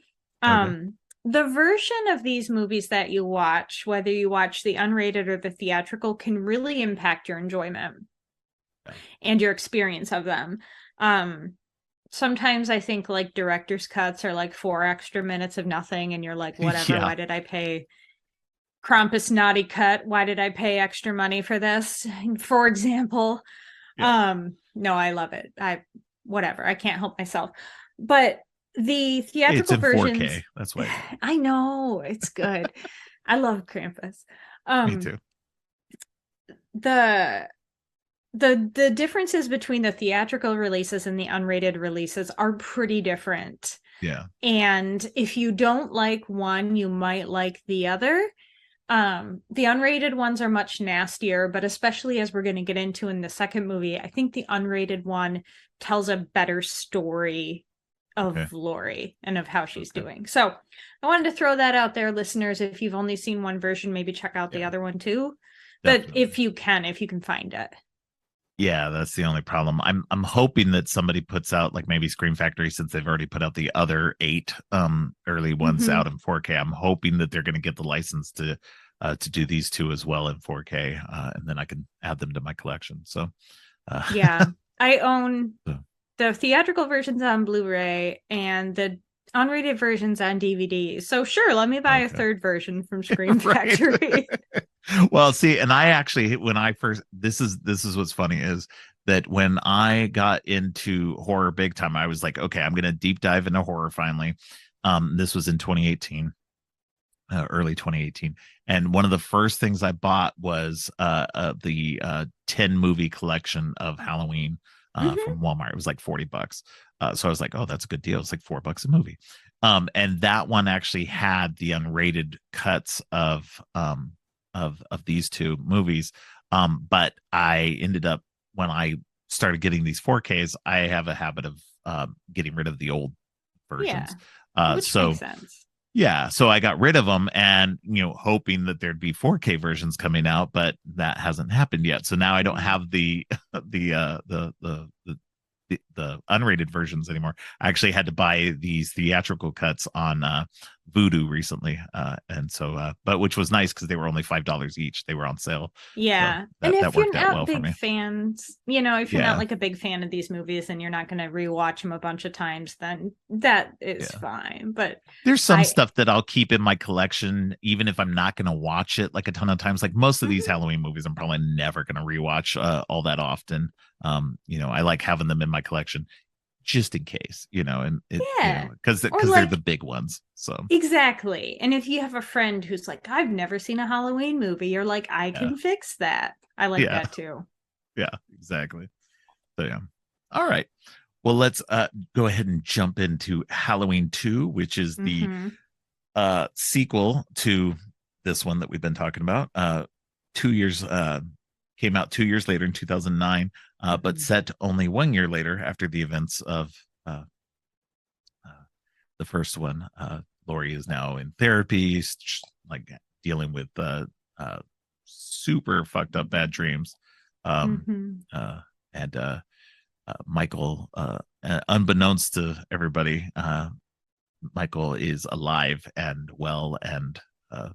Okay. Um, the version of these movies that you watch, whether you watch the unrated or the theatrical, can really impact your enjoyment Yeah. and your experience of them. Um, Sometimes I think like director's cuts are like 4 extra minutes of nothing, and you're like, whatever, Yeah. why did I pay Krampus naughty cut? Why did I pay extra money for this? For example. Yeah. No, I love it. I whatever. I can't help myself. But the It's theatrical in versions, 4K. That's why. I know it's good. I love Krampus. Me Um, too. the the differences between the theatrical releases and the unrated releases are pretty different. Yeah. And if you don't like one, you might like the other. The unrated ones are much nastier, but especially as we're going to get into in the second movie, I think the unrated one tells a better story Okay. of Lori and of how she's Okay. doing. So I wanted to throw that out there, listeners. If you've only seen one version, maybe check out the Yeah. other one too. But Definitely. if you can find it. Yeah, that's the only problem. I'm hoping that somebody puts out, like maybe Scream Factory, since they've already put out the other 8 early ones Mm-hmm. out in 4K. I'm hoping that they're going to get the license to do these two as well in 4K, and then I can add them to my collection. So Yeah. I own so, the theatrical versions on Blu-ray and the unrated versions on DVD. So sure, let me buy a okay. third version from Scream Right. Factory. Well, see, and I actually, when I first, this is what's funny, is that when I got into horror big time, I was like, okay, I'm gonna deep dive into horror finally. This was in 2018, early 2018, and one of the first things I bought was the 10 movie collection of Halloween Mm-hmm. from Walmart. It was like $40. So I was like, oh, that's a good deal. It's like $4 a movie. And that one actually had the unrated cuts of these two movies. But I ended up, when I started getting these 4Ks, I have a habit of getting rid of the old Yeah, versions. which makes So sense. yeah, so I got rid of them, and hoping that there'd be 4K versions coming out, but that hasn't happened yet. So now I don't Yeah. have the unrated versions anymore. I actually had to buy these theatrical cuts on Vudu recently, and so but which was nice because they were only $5 each. They were on sale, so Yeah. And that if you're worked out not well for big me. fans, if you're not Yeah, like a big fan of these movies and you're not going to rewatch them a bunch of times, then that is yeah. fine. But There's some I, stuff that I'll keep in my collection, even if I'm not going to watch it like a ton of times. Like most of these Mhm. Halloween movies, I'm probably never going to rewatch all that often. I like having them in my collection. just in case, and Yeah. Or because they're the like, big ones. So exactly. And if you have a friend who's like, I've never seen a Halloween movie, you're like, I yeah, can fix that. I like yeah, that too. yeah, exactly. So yeah. All right. Well, let's go ahead and jump into Halloween 2, which is the Mm-hmm. sequel to this one that we've been talking about. 2 years came out 2 years later in 2009, but Mm-hmm. set only 1 year later after the events of uh, uh, the first one. Laurie is now in therapy, like dealing with uh, super fucked up bad dreams. Um, Mm-hmm. and Michael, unbeknownst to everybody, Michael is alive and well and uh, uh,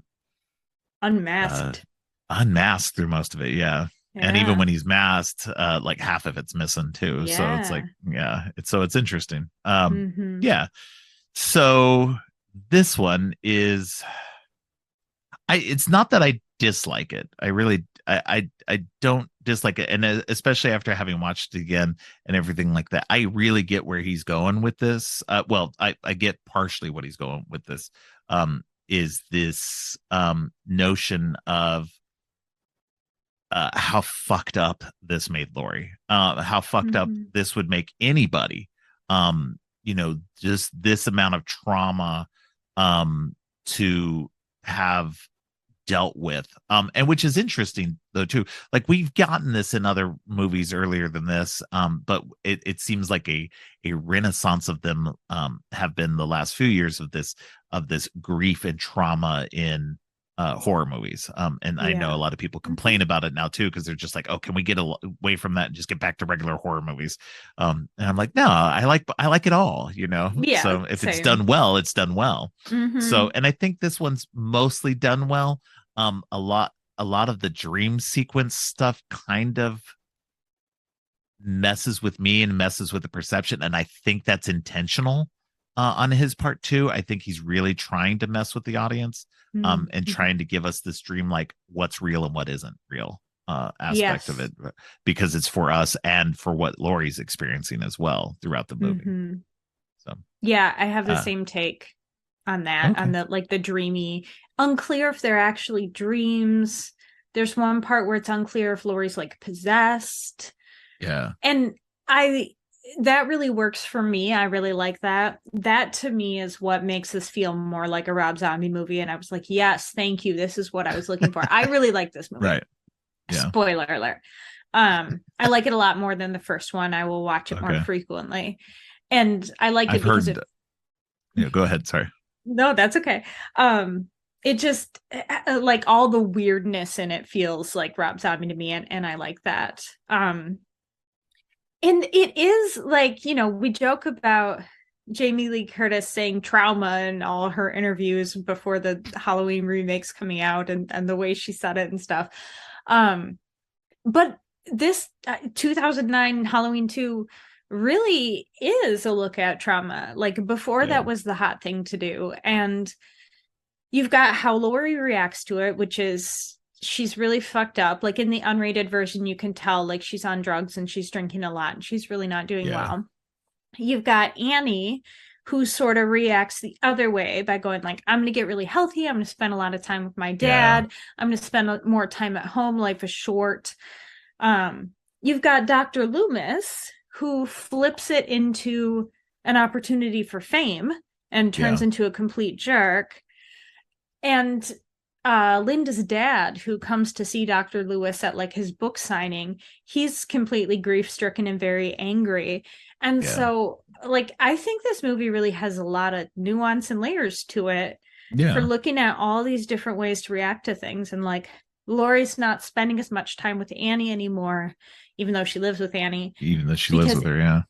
Unmasked. unmasked through most of it. Yeah. And even Yeah. when he's masked, like half of it's missing too. So it's like, Yeah. yeah, it's interesting. Mm-hmm. Yeah. So this one is it's not that I dislike it. I really I don't dislike it, and especially after having watched it again and everything like that, I really get where he's going with this. Well, I get partially what he's going with this. Is this notion of how fucked up this made Lori, how fucked up Mm-hmm. this would make anybody. Just this amount of trauma to have dealt with, and which is interesting though too. Like we've gotten this in other movies earlier than this, but it seems like a renaissance of them have been the last few years of this grief and trauma in horror movies. And I know a Yeah. lot of people Mm-hmm. complain about it now too, because they're just like, oh, can we get away from that and just get back to regular horror movies? And I'm like, no, I like it all, Yeah, so if it's same. done well, it's done well. Mm-hmm. So, and I think this one's mostly done well. A lot of the dream sequence stuff kind of messes with me and messes with the perception, and I think that's intentional on his part too. I think he's really trying to mess with the audience, and Mm-hmm. trying to give us this dream, like what's real and what isn't real aspect of Yes. it, because it's for us and for what Laurie's experiencing as well throughout the movie. Mm-hmm. So Yeah, I have the uh same take on that, on okay. the like the dreamy, unclear if they're actually dreams. There's one part where it's unclear if Laurie's like possessed. Yeah. And I that really works for me. I really like that. That to me is what makes this feel more like a Rob Zombie movie. And I was like, yes, thank you. This is what I was looking for. I really like this movie. Right. Yeah. Spoiler alert. I like it a lot more than the first one. I will watch it more Okay. frequently. And I like I've it because heard. it Go ahead. Sorry. no, that's okay. It just like all the weirdness in it feels like Rob Zombie to me, and I like that. And it is like, we joke about Jamie Lee Curtis saying trauma in all her interviews before the Halloween remakes coming out, and the way she said it and stuff. But this 2009 Halloween 2 really is a look at trauma. Like before, Yeah. that was the hot thing to do. And you've got how Laurie reacts to it, which is she's really fucked up. Like in the unrated version, you can tell like she's on drugs and she's drinking a lot and she's really not doing Yeah. well. You've got Annie, who sort of reacts the other way by going like, I'm going to get really healthy. I'm going to spend a lot of time with my Yeah. dad. I'm going to spend more time at home. Life is short. You've got Dr. Loomis, who flips it into an opportunity for fame and turns Yeah. into a complete jerk. And Linda's dad, who comes to see Dr. Lewis at like his book signing, he's completely grief stricken and very angry. And Yeah. so, like, I think this movie really has a lot of nuance and layers to it for Yeah. looking at all these different ways to react to things. And like, Laurie's not spending as much time with Annie anymore, even though she lives with Annie, Even though she lives because with her. Yeah.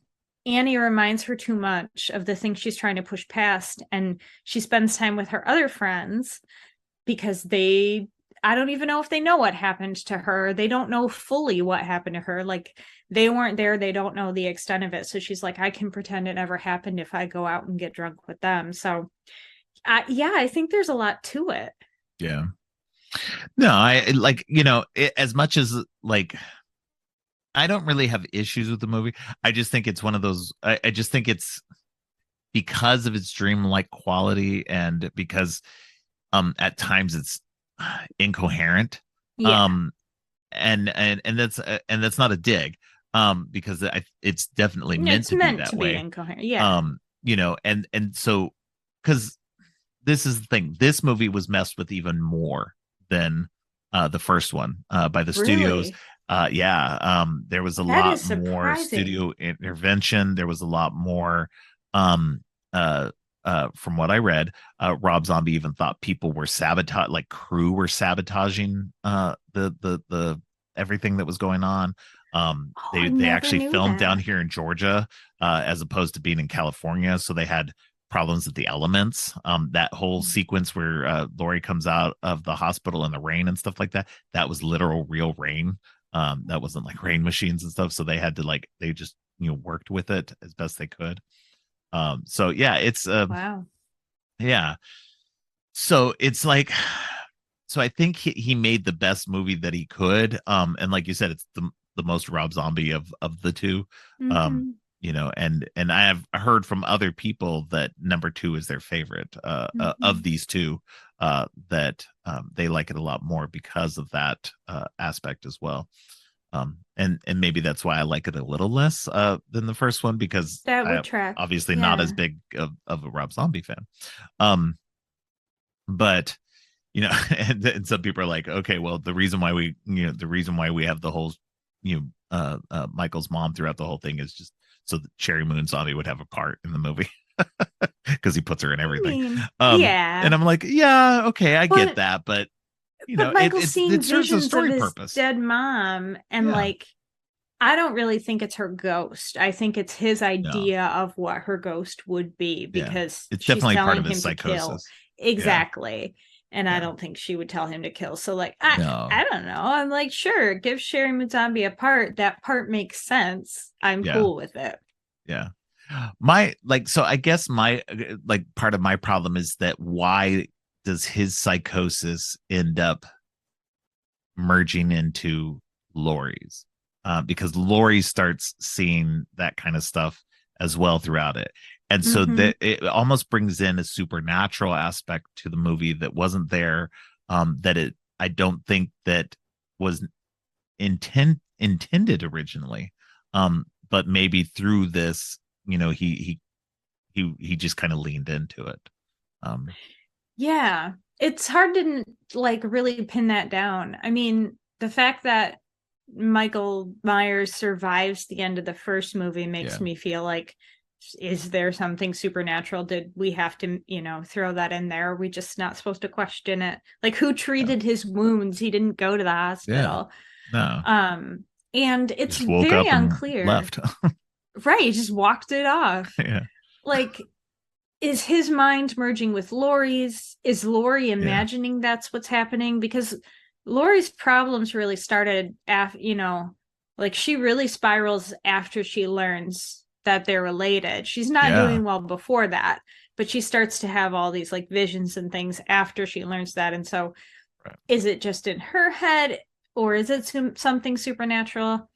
Annie reminds her too much of the things she's trying to push past. And she spends time with her other friends because I don't even know if they know what happened to her. They don't know fully what happened to her. Like they weren't there. They don't know the extent of it. So she's like, I can pretend it never happened if I go out and get drunk with them. So yeah, I think there's a lot to it. Yeah. No, I like, as much as like I don't really have issues with the movie. I just think it's one of those. I just think it's because of its dreamlike quality and because at times it's incoherent. Yeah. Um, and that's not a dig. Because it's definitely meant It's to be meant to that be way. incoherent. Yeah. And so because this is the thing, this movie was messed with even more than the first one by the studios. Really? Yeah, there was a That lot is more surprising. studio intervention. There was a lot more um uh from what I read, Rob Zombie even thought people were like crew were sabotaging the everything that was going on. Oh, I They never actually knew filmed down that. here in Georgia, as opposed to being in California, so they had problems with the elements. That whole sequence where Lori comes out of the hospital in the rain and stuff like that, that was literal real rain. That wasn't like rain machines and stuff. So they had to they just worked with it as best they could. So yeah, it's Wow. yeah. So it's like, so I think he made the best movie that he could. And like you said, it's the most Rob Zombie of the two. Um, Mm-hmm. and I have heard from other people that number two is their favorite Mm-hmm. of these two. That they like it a lot more because of that aspect as well. And maybe that's why I like it a little less than the first one, because That would I track. obviously not as Yeah. big of a Rob Zombie fan. Um, but and some people are like, okay, well, the reason why we have the whole Michael's mom throughout the whole thing is just so that Cherry Moon Zombie would have a part in the movie because he puts her in I everything. mean, And yeah. I'm like, yeah, okay, I get But that, but Michael's it seeing serves a visions of story his purpose. dead mom, and Yeah. like I don't really think it's her ghost. I think it's his No. idea of what her ghost would be Yeah. because It's she's definitely part telling of his him to kill. psychosis. Yeah. Exactly. And I Yeah. don't think she would tell him to kill. So like No. I don't know. I'm like, sure, give Sherry Muzambi a part. That part makes sense. I'm Yeah. cool with it. Yeah. My like so I guess my like part of my problem is that why does his psychosis end up merging into Lori's? Because Lori starts seeing that kind of stuff as well throughout it. And so Mm-hmm. that it almost brings in a supernatural aspect to the movie that wasn't there. That it I don't think that was intended originally. But maybe through this, he just kind of leaned into it. Um, Yeah. It's hard to like really pin that down. I mean, the fact that Michael Myers survives the end of the first movie makes yeah, me feel like, is there something supernatural? Did we have to, throw that in there? Are we just not supposed to question it? Like, who yeah, treated his wounds? He didn't go to the yeah. hospital. No, Um, and he it's just woke very up and unclear. left. Right, he just walked it off. Yeah, Like, is his mind merging with Lori's? Is Lori yeah, imagining that's what's happening? Because Lori's problems really started after, like she really spirals after she learns that they're related. She's not yeah. doing well before that, but she starts to have all these like visions and things after she learns that. And so, Right. is it just in her head or is it something supernatural?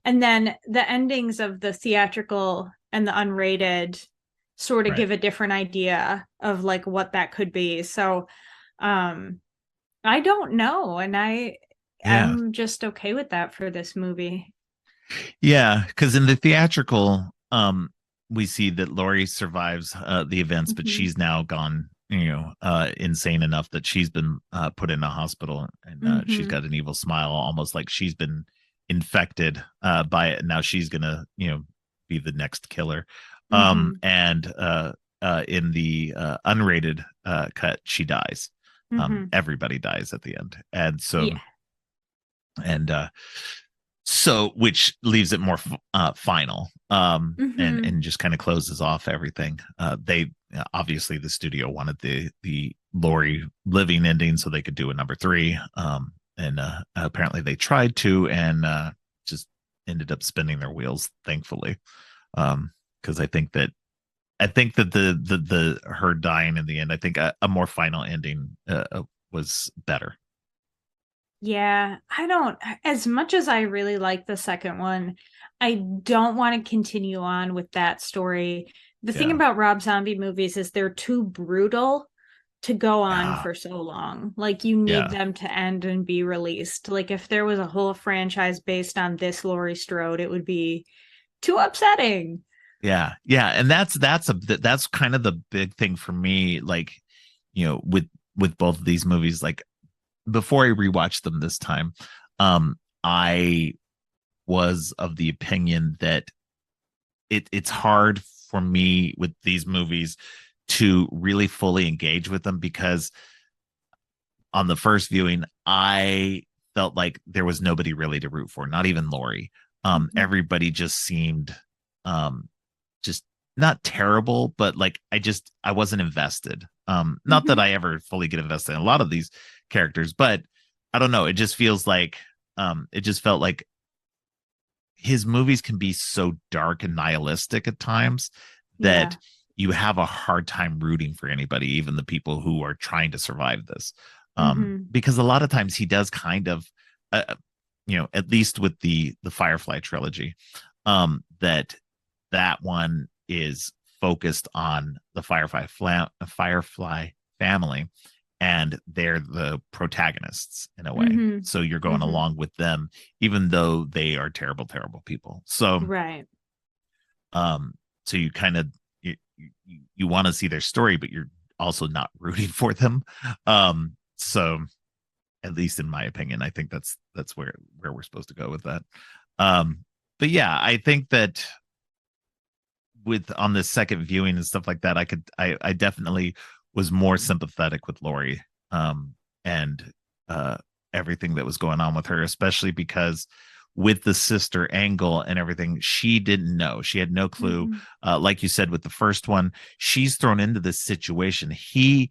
And then the endings of the theatrical and the unrated sort of Right. give a different idea of like what that could be. So um I don't know, and Yeah, I'm just okay with that for this movie. yeah. Because in the theatrical, we see that Laurie survives the events, but Mm-hmm. she's now gone, insane enough that she's been put in a hospital, and she's Mm-hmm. got an evil smile, almost like she's been infected by it. And now she's gonna, be the next killer. Mm-hmm. And in the unrated cut, she dies. Mm-hmm. Everybody dies at the end, and so Yeah. and so which leaves it more final, Mm-hmm. and just kind of closes off everything. They obviously, the studio wanted the Lori living ending so they could do a number three, and apparently they tried to, and just ended up spinning their wheels, thankfully. Because I think that the her dying in the end, I think a more final ending was better. Yeah, I don't, as much as I really like the second one, I don't want to continue on with that story. The thing Yeah. about Rob Zombie movies is they're too brutal to go on Yeah. for so long. Like, you need Yeah. them to end and be released. Like, if there was a whole franchise based on this Laurie Strode, it would be too upsetting. Yeah. Yeah. And that's kind of the big thing for me. Like, with both of these movies, like before I rewatched them this time, I was of the opinion that it's hard for me with these movies to really fully engage with them because on the first viewing, I felt like there was nobody really to root for, not even Lori. Mhm. Everybody just seemed just not terrible, but like I wasn't invested. Not that Mhm. I ever fully get invested in a lot of these characters, but I don't know. It just feels like it just felt like his movies can be so dark and nihilistic at times that Yeah. you have a hard time rooting for anybody, even the people who are trying to survive this. Hmm. Because a lot of times he does kind of, at least with the Firefly trilogy, that one is focused on the Firefly family, and they're the protagonists in a way. Hmm. So you're going Hmm. along with them, even though they are terrible, terrible people. So, Right. um, so you kind of you want to see their story, but you're also not rooting for them. So at least in my opinion, I think that's where we're supposed to go with that. Um, but yeah, I think that with on this second viewing and stuff like that, I definitely was more sympathetic with Lori, and uh everything that was going on with her, especially because with the sister angle and everything, she didn't know. She had no clue. Hmm. Like you said with the first one, she's thrown into this situation. He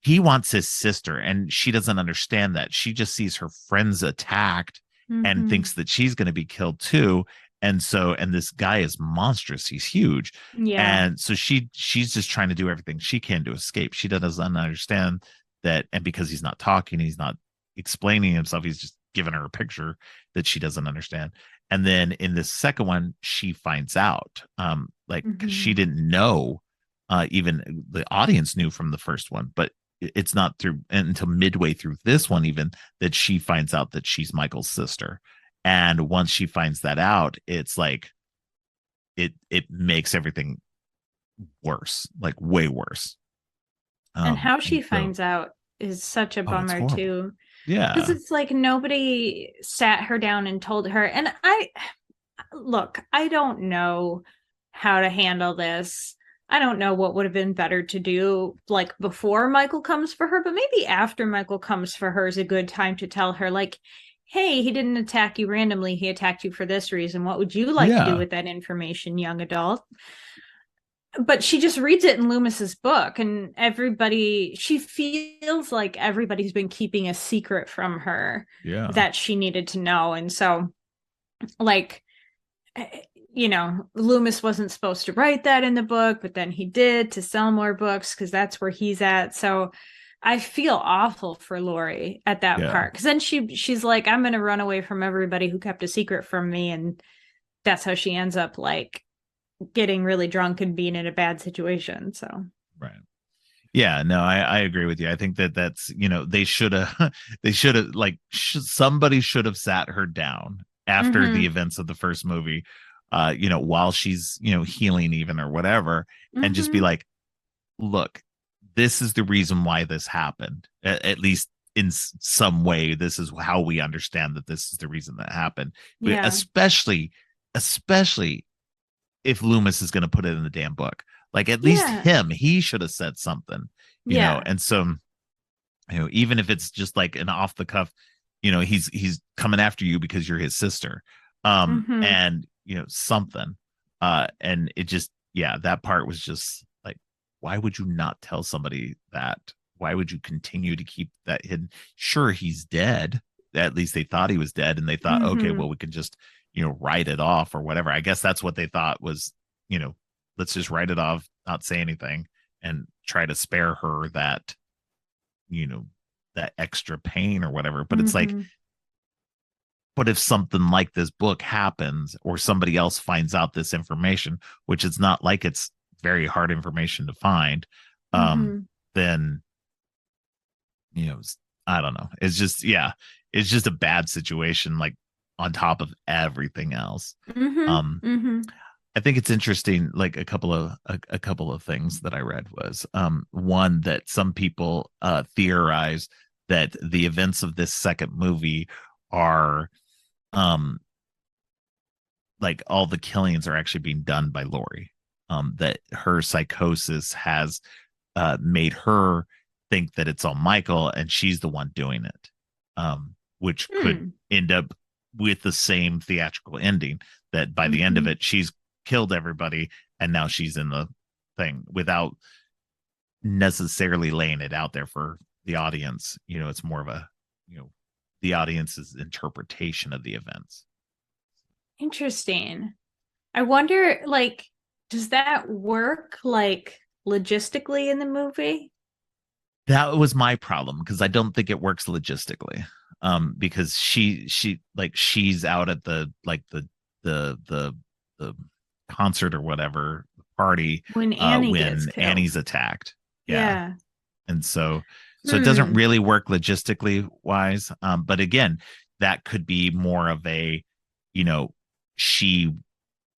wants his sister, and she doesn't understand that. She just sees her friends attacked and Hmm. thinks that she's going to be killed too. And this guy is monstrous. He's huge. Yeah. And so she's just trying to do everything she can to escape. She doesn't understand that, and because he's not talking, he's not explaining himself, he's just giving her a picture that she doesn't understand. And then in the second one, she finds out, like, because she Hmm. didn't know, even the audience knew from the first one, but it's not through until midway through this one even that she finds out that she's Michael's sister. And once she finds that out, it's like it makes everything worse, like way worse. And how And she so, finds out is such a oh, it's bummer horrible. too. Because Yeah. it's like nobody sat her down and told her. And look, I don't know how to handle this. I don't know what would have been better to do, like before Michael comes for her, but maybe after Michael comes for her is a good time to tell her, like, hey, he didn't attack you randomly. He attacked you for this reason. What would you like to do Yeah. with that information, young adult? But she just reads it in Loomis's book, and she feels like everybody's been keeping a secret from her Yeah. that she needed to know. And so, like, Loomis wasn't supposed to write that in the book, but then he did to sell more books because that's where he's at. So I feel awful for Lori at that Yeah. part, because then she's like, I'm gonna run away from everybody who kept a secret from me, and that's how she ends up like getting really drunk and being in a bad situation. So Right. Yeah, no, I agree with you. I think that that's, they should have they should have like somebody should have sat her down after the mm-hmm. events of the first movie, while she's, healing even or whatever, and just be Mm-hmm. like, look, this is the reason why this happened. At least in some way, this is how we understand that this is the reason that happened. But Yeah. especially if Loomis is going to put it in the damn book. Like at least Yeah. he should have said something, Yeah. And so, even if it's just like an off the cuff, he's coming after you because you're his sister, Mm-hmm. and something, and it just, yeah, that part was just like, why would you not tell somebody that? Why would you continue to keep that hidden? Sure, he's dead. At least they thought he was dead, and they thought, okay, Mm-hmm. well, we can just write it off or whatever. I guess that's what they thought was, you know, let's just write it off, not say anything, and try to spare her that, you know, that extra pain or whatever. But it's like, Mm-hmm. But if something like this book happens or somebody else finds out this information, which it's not like it's very hard information to find, Mm-hmm. then, you know, I don't know. It's just, yeah, it's just a bad situation, like on top of everything else. Mm-hmm. Um, Mm-hmm. I think it's interesting. Like a couple of things that I read was one that some people theorize that the events of this second movie are um like all the killings are actually being done by Lori. That her psychosis has made her think that it's all Michael and she's the one doing it, which could Hmm. end up with the same theatrical ending that by the end of Mm-hmm. it, she's killed everybody and now she's in the thing without necessarily laying it out there for the audience. You know, it's more of a, you know, the audience's interpretation of the events. Interesting. I wonder, like, does that work like logistically in the movie? That was my problem because I don't think it works logistically. Because she like she's out at the like the concert or whatever party When Annie gets when killed. Annie's attacked. Yeah. Yeah. And so it doesn't Hmm. really work logistically wise. But again, that could be more of a, you know, she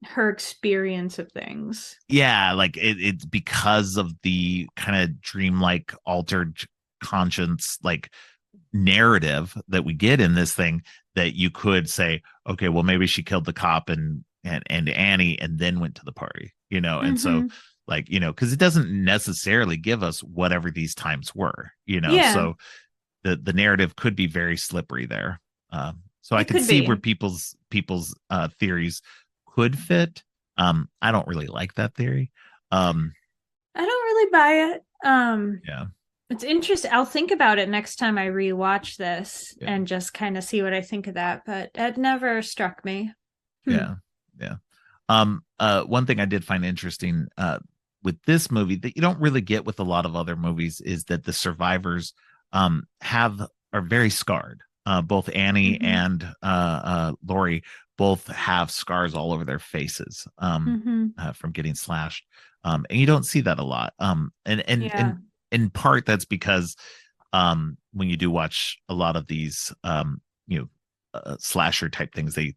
Her experience of things. yeah, like it's because of the kind of dreamlike altered conscience like narrative that we get in this thing that you could say, okay, well maybe she killed the cop and Annie and then went to the party, you know, and so Mm-hmm. like, you know, because it doesn't necessarily give us whatever these times were, you know, Yeah, so the narrative could be very slippery there. So I it could could see where be. people's theories could fit. I don't really like that theory. Um, I don't really buy it. yeah, It's interesting. I'll think about it next time I rewatch this yeah, and just kind of see what I think of that, but it never struck me. Hmm. yeah, yeah. One thing I did find interesting with this movie that you don't really get with a lot of other movies is that the survivors have are very scarred. Both Annie Mm-hmm. and Lori both have scars all over their faces Mm-hmm. from getting slashed, and you don't see that a lot. And Yeah. in part that's because when you do watch a lot of these you know slasher type things, the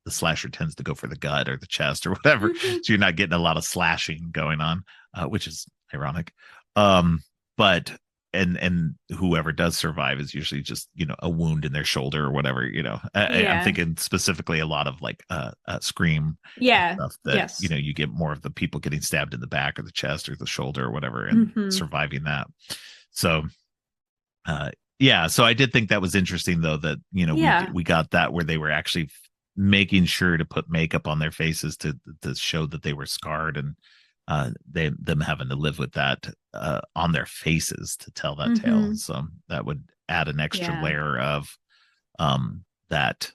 slasher tends to go for the gut or the chest or whatever. Mm-hmm. So you're not getting a lot of slashing going on, which is ironic. Um, but and whoever does survive is usually just, you know, a wound in their shoulder or whatever. You know, I'm Yeah. thinking specifically a lot of like Scream Yeah. stuff that, you Yes. know, you get more of the people getting stabbed in the back or the chest or the shoulder or whatever and Mm-hmm. surviving that. So yeah, so I did think that was interesting though that, you know, Yeah. we got that where they were actually making sure to put makeup on their faces to show that they were scarred and them having to live with that on their faces to tell that tale. Mm-hmm. So that would add an extra Yeah. layer of that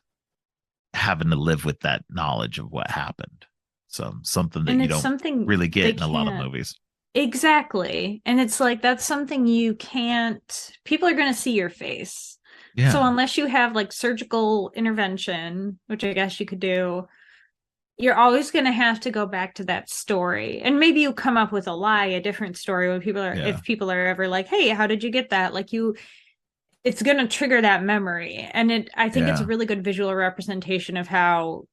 having to live with that knowledge of what happened. So something that And you it's don't something really they get in a lot of can't. movies. Exactly. And it's like that's something you can't, people are going to see your face. So Yeah. unless you have like surgical intervention, which I guess you could do, you're always going to have to go back to that story. And maybe you come up with a lie, a different story when people are, Yeah. if people are ever like, hey, how did you get that? Like you, it's going to trigger that memory. And I think it's a Yeah. really good visual representation of how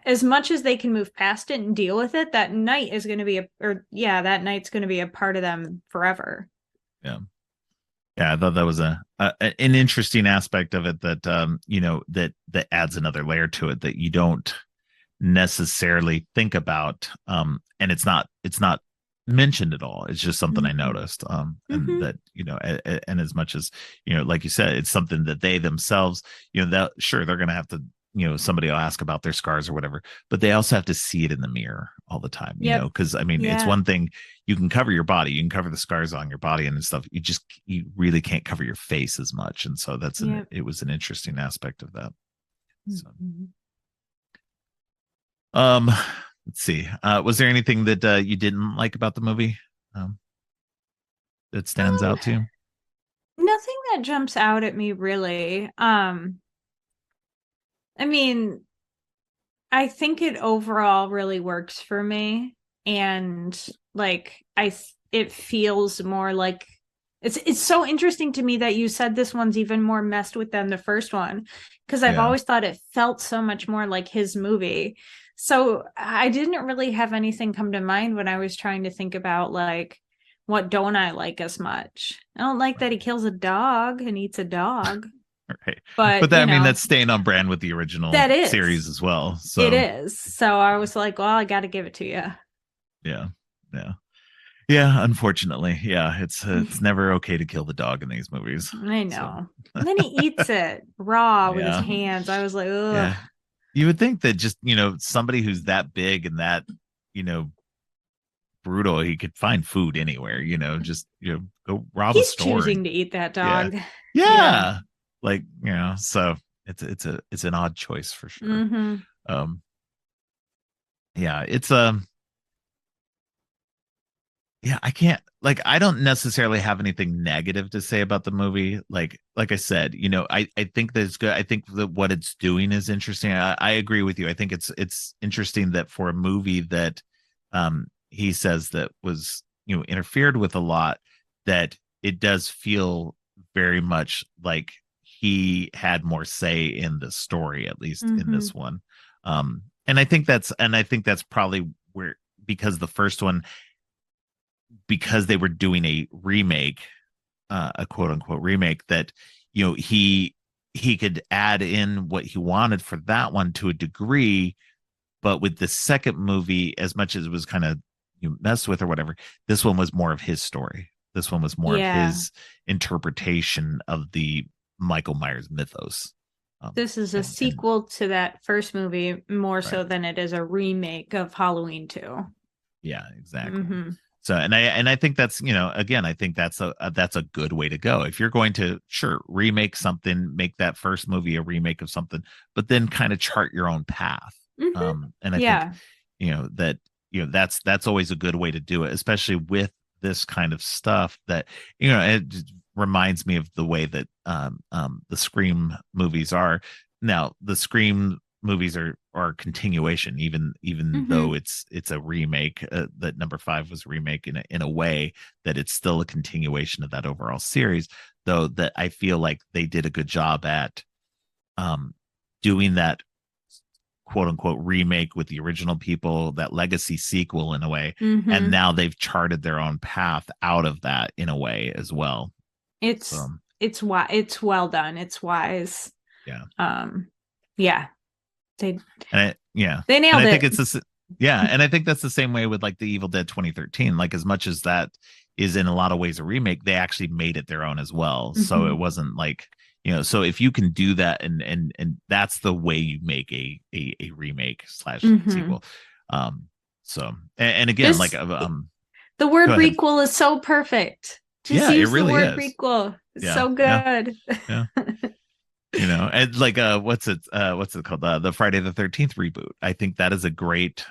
as much as they can move past it and deal with it, that night is going to be that night's going to be a part of them forever. Yeah. Yeah, I thought that was an interesting aspect of it that you know that adds another layer to it that you don't necessarily think about, and it's not mentioned at all. It's just something I Mm-hmm. noticed, and Mm-hmm. that, you know, and as much as, you know, like you said, it's something that they themselves, you know, that sure they're gonna have to, you know, somebody will ask about their scars or whatever, but they also have to see it in the mirror all the time, you know, Yep. because I mean it's Yeah. one thing you can cover your body, you can cover the scars on your body and stuff, you really can't cover your face as much, and so Yep. it was an interesting aspect of that. So Mm-hmm. um let's see, was there anything that you didn't like about the movie um that stands Um, out to you? Nothing that jumps out at me really. I mean, I think it overall really works for me. And like it feels more like it's so interesting to me that you said this one's even more messed with than the first one, because I've Yeah. always thought it felt so much more like his movie. So I didn't really have anything come to mind when I was trying to think about like what don't I like as much. I don't like that he kills a dog and eats a dog, Right. But but that, I mean, that's staying on brand with the original that is. series as well. It So is. So I was like, well, I got to give it to you. yeah. Yeah. Yeah, unfortunately. Yeah, it's never okay to kill the dog in these movies. I So know. And then he eats it raw with his yeah. hands. I was like, ugh. Yeah. You would think that just, somebody who's that big and that, you know, brutal, he could find food anywhere, just, go rob a He's store. choosing to eat that Yeah. dog. Yeah. Yeah. Like, so it's an odd choice for sure. Mm-hmm. Um, yeah, yeah, I can't, like, I don't necessarily have anything negative to say about the movie. Like I said, I think that it's good. I think that what it's doing is interesting. I agree with you. I think it's interesting that for a movie that he says that was, interfered with a lot, that it does feel very much like he had more say in the story, at least in Mm-hmm. this one. And I think that's probably where, because the first one, because they were doing a remake, a quote unquote remake, that he could add in what he wanted for that one to a degree, but with the second movie, as much as it was kind of messed with or whatever, this one was more of his story. This one was more of Yeah. his interpretation of the Michael Myers mythos. This is a And sequel to that first movie more right, so than it is a remake of Halloween 2. yeah, exactly. Mm-hmm. So, and I think that's, again, I think that's a good way to go. If you're going to, sure, remake something, make that first movie a remake of something, but then kind of chart your own path. Mm-hmm. And I think, Yeah. that, that's always a good way to do it, especially with this kind of stuff that, it just reminds me of the way that the Scream movies are. Now, the Scream movies are a continuation, even Mm-hmm. though it's a remake, that number 5 was a remake in a way that it's still a continuation of that overall series, though that I feel like they did a good job at um doing that quote unquote remake with the original people, that legacy sequel in a way, and Mm-hmm. now they've charted their own path out of that in a way as well. It's So it's well done. It's wise. yeah. Um yeah. They Yeah, they and nailed I think it. it's this. Yeah, and I think that's the same way with like the Evil Dead 2013. Like, as much as that is in a lot of ways a remake, they actually made it their own as well. So Mm-hmm. it wasn't like, so if you can do that, and that's the way you make a remake slash Mm-hmm. sequel. So, and again, like, This the word go ahead. requel is so perfect. Just Yeah, it use the really word is. requel. It's Yeah, so yeah, good. yeah. And like, what's it called, the Friday the 13th reboot. I think that is a great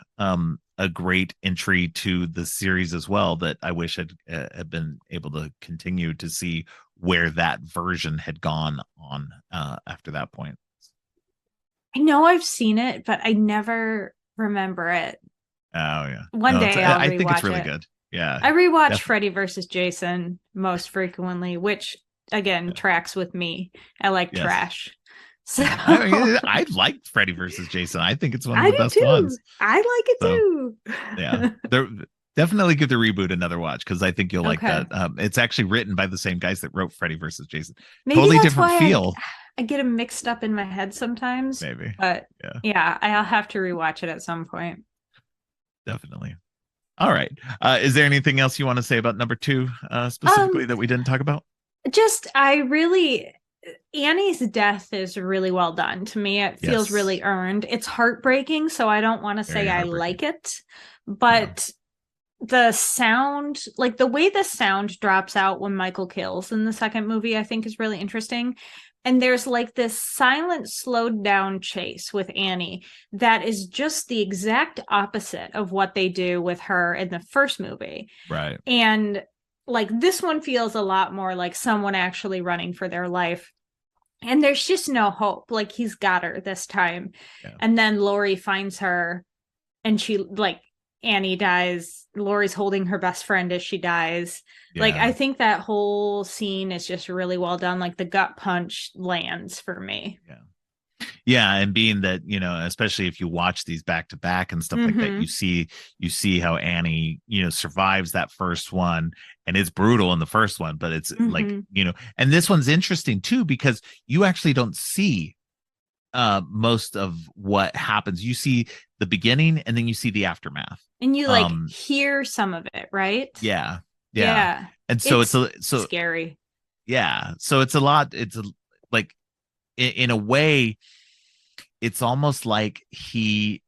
entry to the series as well, that I wish had been able to continue to see where that version had gone on after that point. I know I've seen it, but I never remember it. Oh yeah, One no, day I'll I think it's rewatch really it. good. Yeah, I rewatch definitely. Freddy versus Jason most frequently, which again Yeah. tracks with me. I like Yes. trash. So Yeah, I mean, I liked Freddy versus Jason. I think it's one of I the do best too. ones. I like it So yeah, too. they're definitely give the reboot another watch, because I think you'll like Okay. that. It's actually written by the same guys that wrote Freddy versus Jason. Maybe Totally that's different why feel, I get them mixed up in my head sometimes. maybe. But Yeah, yeah, I'll have to rewatch it at some point. definitely. All right. Is there anything else you want to say about number 2 specifically Um, that we didn't talk about? just I really Annie's death is really well done. To me, it feels Yes, really earned. It's heartbreaking, so I don't want to very say I heartbreaking. like it, Yeah, but the sound, like the way the sound drops out when Michael kills in the second movie, I think is really interesting. And there's like this silent, slowed down chase with Annie that is just the exact opposite of what they do with her in the first movie. right. And like this one feels a lot more like someone actually running for their life. And there's just no hope. Like, he's got her this time. Yeah. And then Lori finds her, and she, like, Annie dies. Lori's holding her best friend as she dies. Like, Yeah. I think that whole scene is just really well done. Like, the gut punch lands for me. Yeah. Yeah, and being that, especially if you watch these back to back and stuff like that, Mm-hmm. you see how Annie, survives that first one, and it's brutal in the first one, but it's like, Mm-hmm. and this one's interesting too because you actually don't see most of what happens. You see the beginning and then you see the aftermath. And you, like, Um hear some of it, right? yeah. Yeah. Yeah. And so it's It's a so scary. yeah, so it's a lot, like in a way it's almost like he,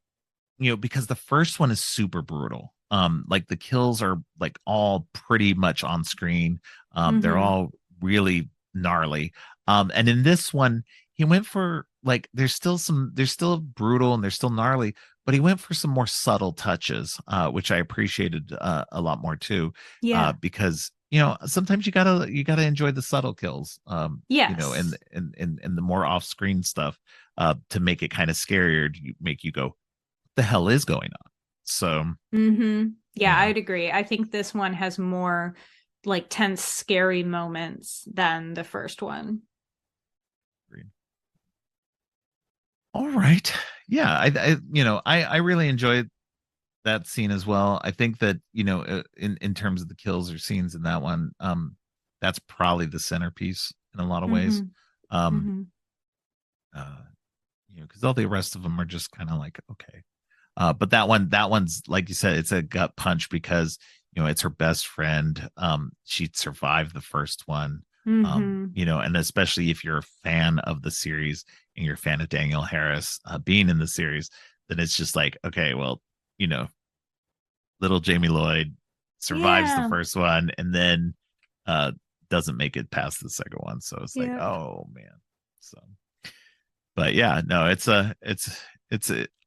because the first one is super brutal. Like the kills are like all pretty much on screen. They're Mm-hmm. all really gnarly. And in this one, he went for like there's still brutal and they're still gnarly, but he went for some more subtle touches, which I appreciated a lot more too. Yeah. Because sometimes you gotta enjoy the subtle kills. Yes. And the more off screen stuff, to make it kind of scarier, to make you go, the hell is going on? So Mm-hmm. Yeah, yeah. I'd agree. I think this one has more, like, tense, scary moments than the first one. All right. Yeah, I really enjoyed that scene as well. I think that, in terms of the kills or scenes in that one, that's probably the centerpiece in a lot of ways. Mm-hmm. Um Mm-hmm. uh because all the rest of them are just kind of like, okay. But that one's like you said, it's a gut punch because it's her best friend. She survived the first one. Mm-hmm. And especially if you're a fan of the series and you're a fan of Daniel Harris being in the series, then it's just like, okay, well, you know, little Jamie Lloyd survives the Yeah. first one and then uh doesn't make it past the second one. So it's like, Yep. oh man. So but yeah, no, it's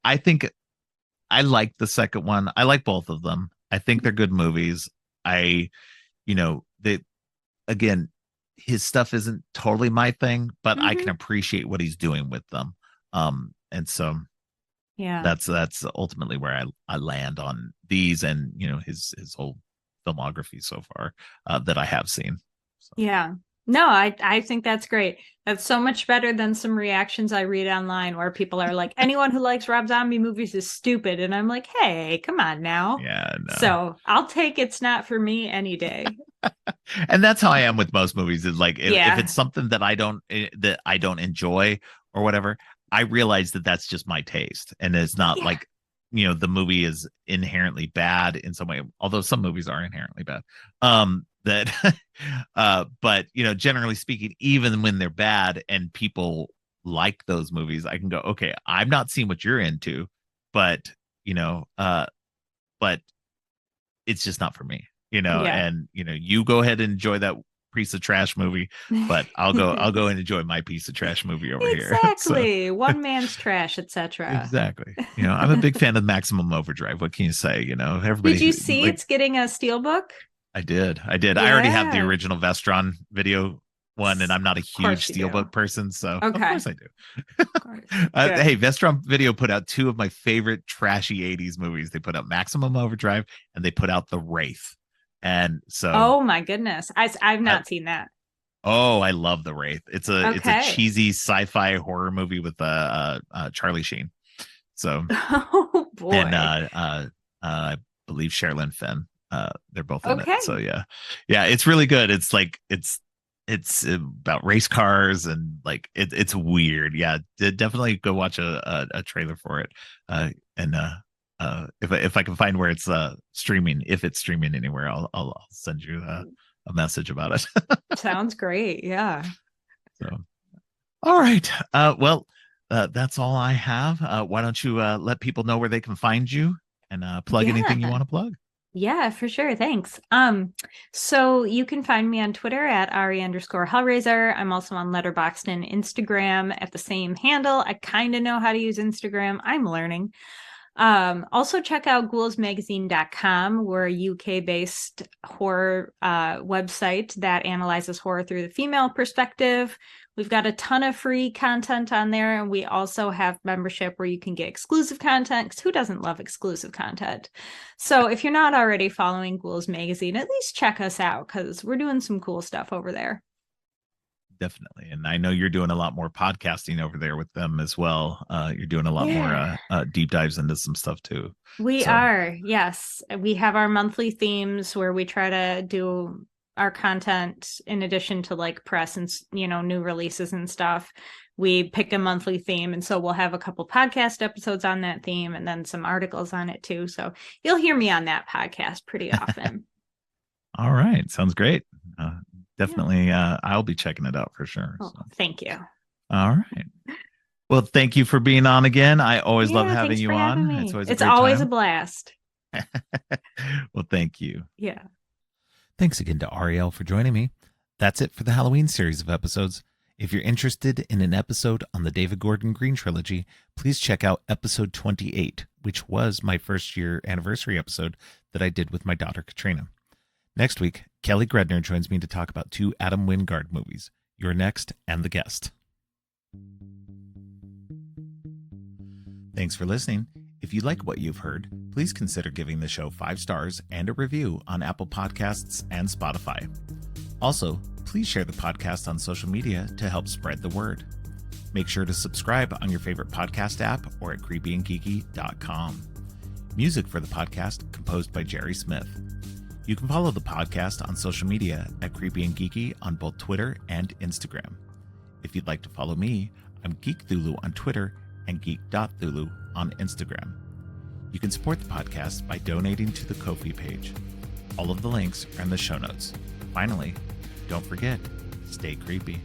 I think I like the second one. I like both of them. I think they're good movies. They again, his stuff isn't totally my thing, but I can Mm-hmm. appreciate what he's doing with them. And so Yeah. that's ultimately where I land on these and his whole filmography so far that I have seen. So Yeah. No, I think that's great. That's so much better than some reactions I read online where people are like, anyone who likes Rob Zombie movies is stupid. And I'm like, hey, come on now. yeah, no. So I'll take It's Not For Me any day. And that's how I am with most movies. Is like if Yeah. it's something that I don't enjoy or whatever, I realize that that's just my taste, and it's not Yeah. like the movie is inherently bad in some way. Although some movies are inherently bad. That, but generally speaking, even when they're bad and people like those movies, I can go, okay, I'm not seeing what you're into, but but it's just not for me, Yeah. and you go ahead and enjoy that piece of trash movie, but I'll go and enjoy my piece of trash movie over here. So Exactly. One man's trash, etc. exactly. I'm a big fan of Maximum Overdrive. What can you say? Did Everybody you see like it's getting a steelbook? I did. I already have the Yeah. original Vestron video one, and I'm not a Of huge course you Steelbook do. person, so of Okay. course I do. Of course. Good. Hey, Vestron Video put out two of my favorite trashy '80s movies. They put out Maximum Overdrive, and they put out The Wraith. And so, Oh my goodness. I've I, not seen that. oh, I love The Wraith. It's a Okay. cheesy sci-fi horror movie with Charlie Sheen. So, Oh and boy. I believe Sherilyn Fenn. They're both in it. So Okay. yeah, it's really good. It's about race cars and like it's weird. Yeah, definitely go watch a trailer for it. And if I can find where it's streaming, if it's streaming anywhere, I'll send you a message about it. Sounds great. Yeah. So all right. Well, that's all I have. Why don't you let people know where they can find you and plug anything you Yeah. want to plug? Yeah, for sure. Thanks. So you can find me on Twitter at Ari_Hellraiser. I'm also on Letterboxd and Instagram at the same handle. I kind of know how to use Instagram. I'm learning. Also check out ghoulsmagazine.com. We're a UK-based horror website that analyzes horror through the female perspective. We've got a ton of free content on there, and we also have membership where you can get exclusive content, because who doesn't love exclusive content? So if you're not already following Ghouls Magazine, at least check us out, because we're doing some cool stuff over there. Definitely. And I know you're doing a lot more podcasting over there with them as well. You're doing a lot more deep dives into some stuff too. We are, yes. We have our monthly themes where we try to do our content in addition to like press and, new releases and stuff. We pick a monthly theme, and so we'll have a couple podcast episodes on that theme and then some articles on it too. So you'll hear me on that podcast pretty often. All right. Sounds great. Definitely, I'll be checking it out for sure. Oh, so. Thank you. All right. Well, thank you for being on again. I always love having you on. It's always a blast. Well, thank you. Yeah. Thanks again to Ariel for joining me. That's it for the Halloween series of episodes. If you're interested in an episode on the David Gordon Green trilogy, please check out episode 28, which was my first year anniversary episode that I did with my daughter, Katrina. Next week, Kelly Gredner joins me to talk about 2 Adam Wingard movies, You're Next and The Guest. Thanks for listening. If you like what you've heard, please consider giving the show 5 stars and a review on Apple Podcasts and Spotify. Also, please share the podcast on social media to help spread the word. Make sure to subscribe on your favorite podcast app or at creepyandgeeky.com. Music for the podcast composed by Jerry Smith. You can follow the podcast on social media at Creepy and Geeky on both Twitter and Instagram. If you'd like to follow me, I'm Geek Thulu on Twitter and geek.thulu on Instagram. You can support the podcast by donating to the Ko-fi page. All of the links are in the show notes. Finally, don't forget, stay creepy.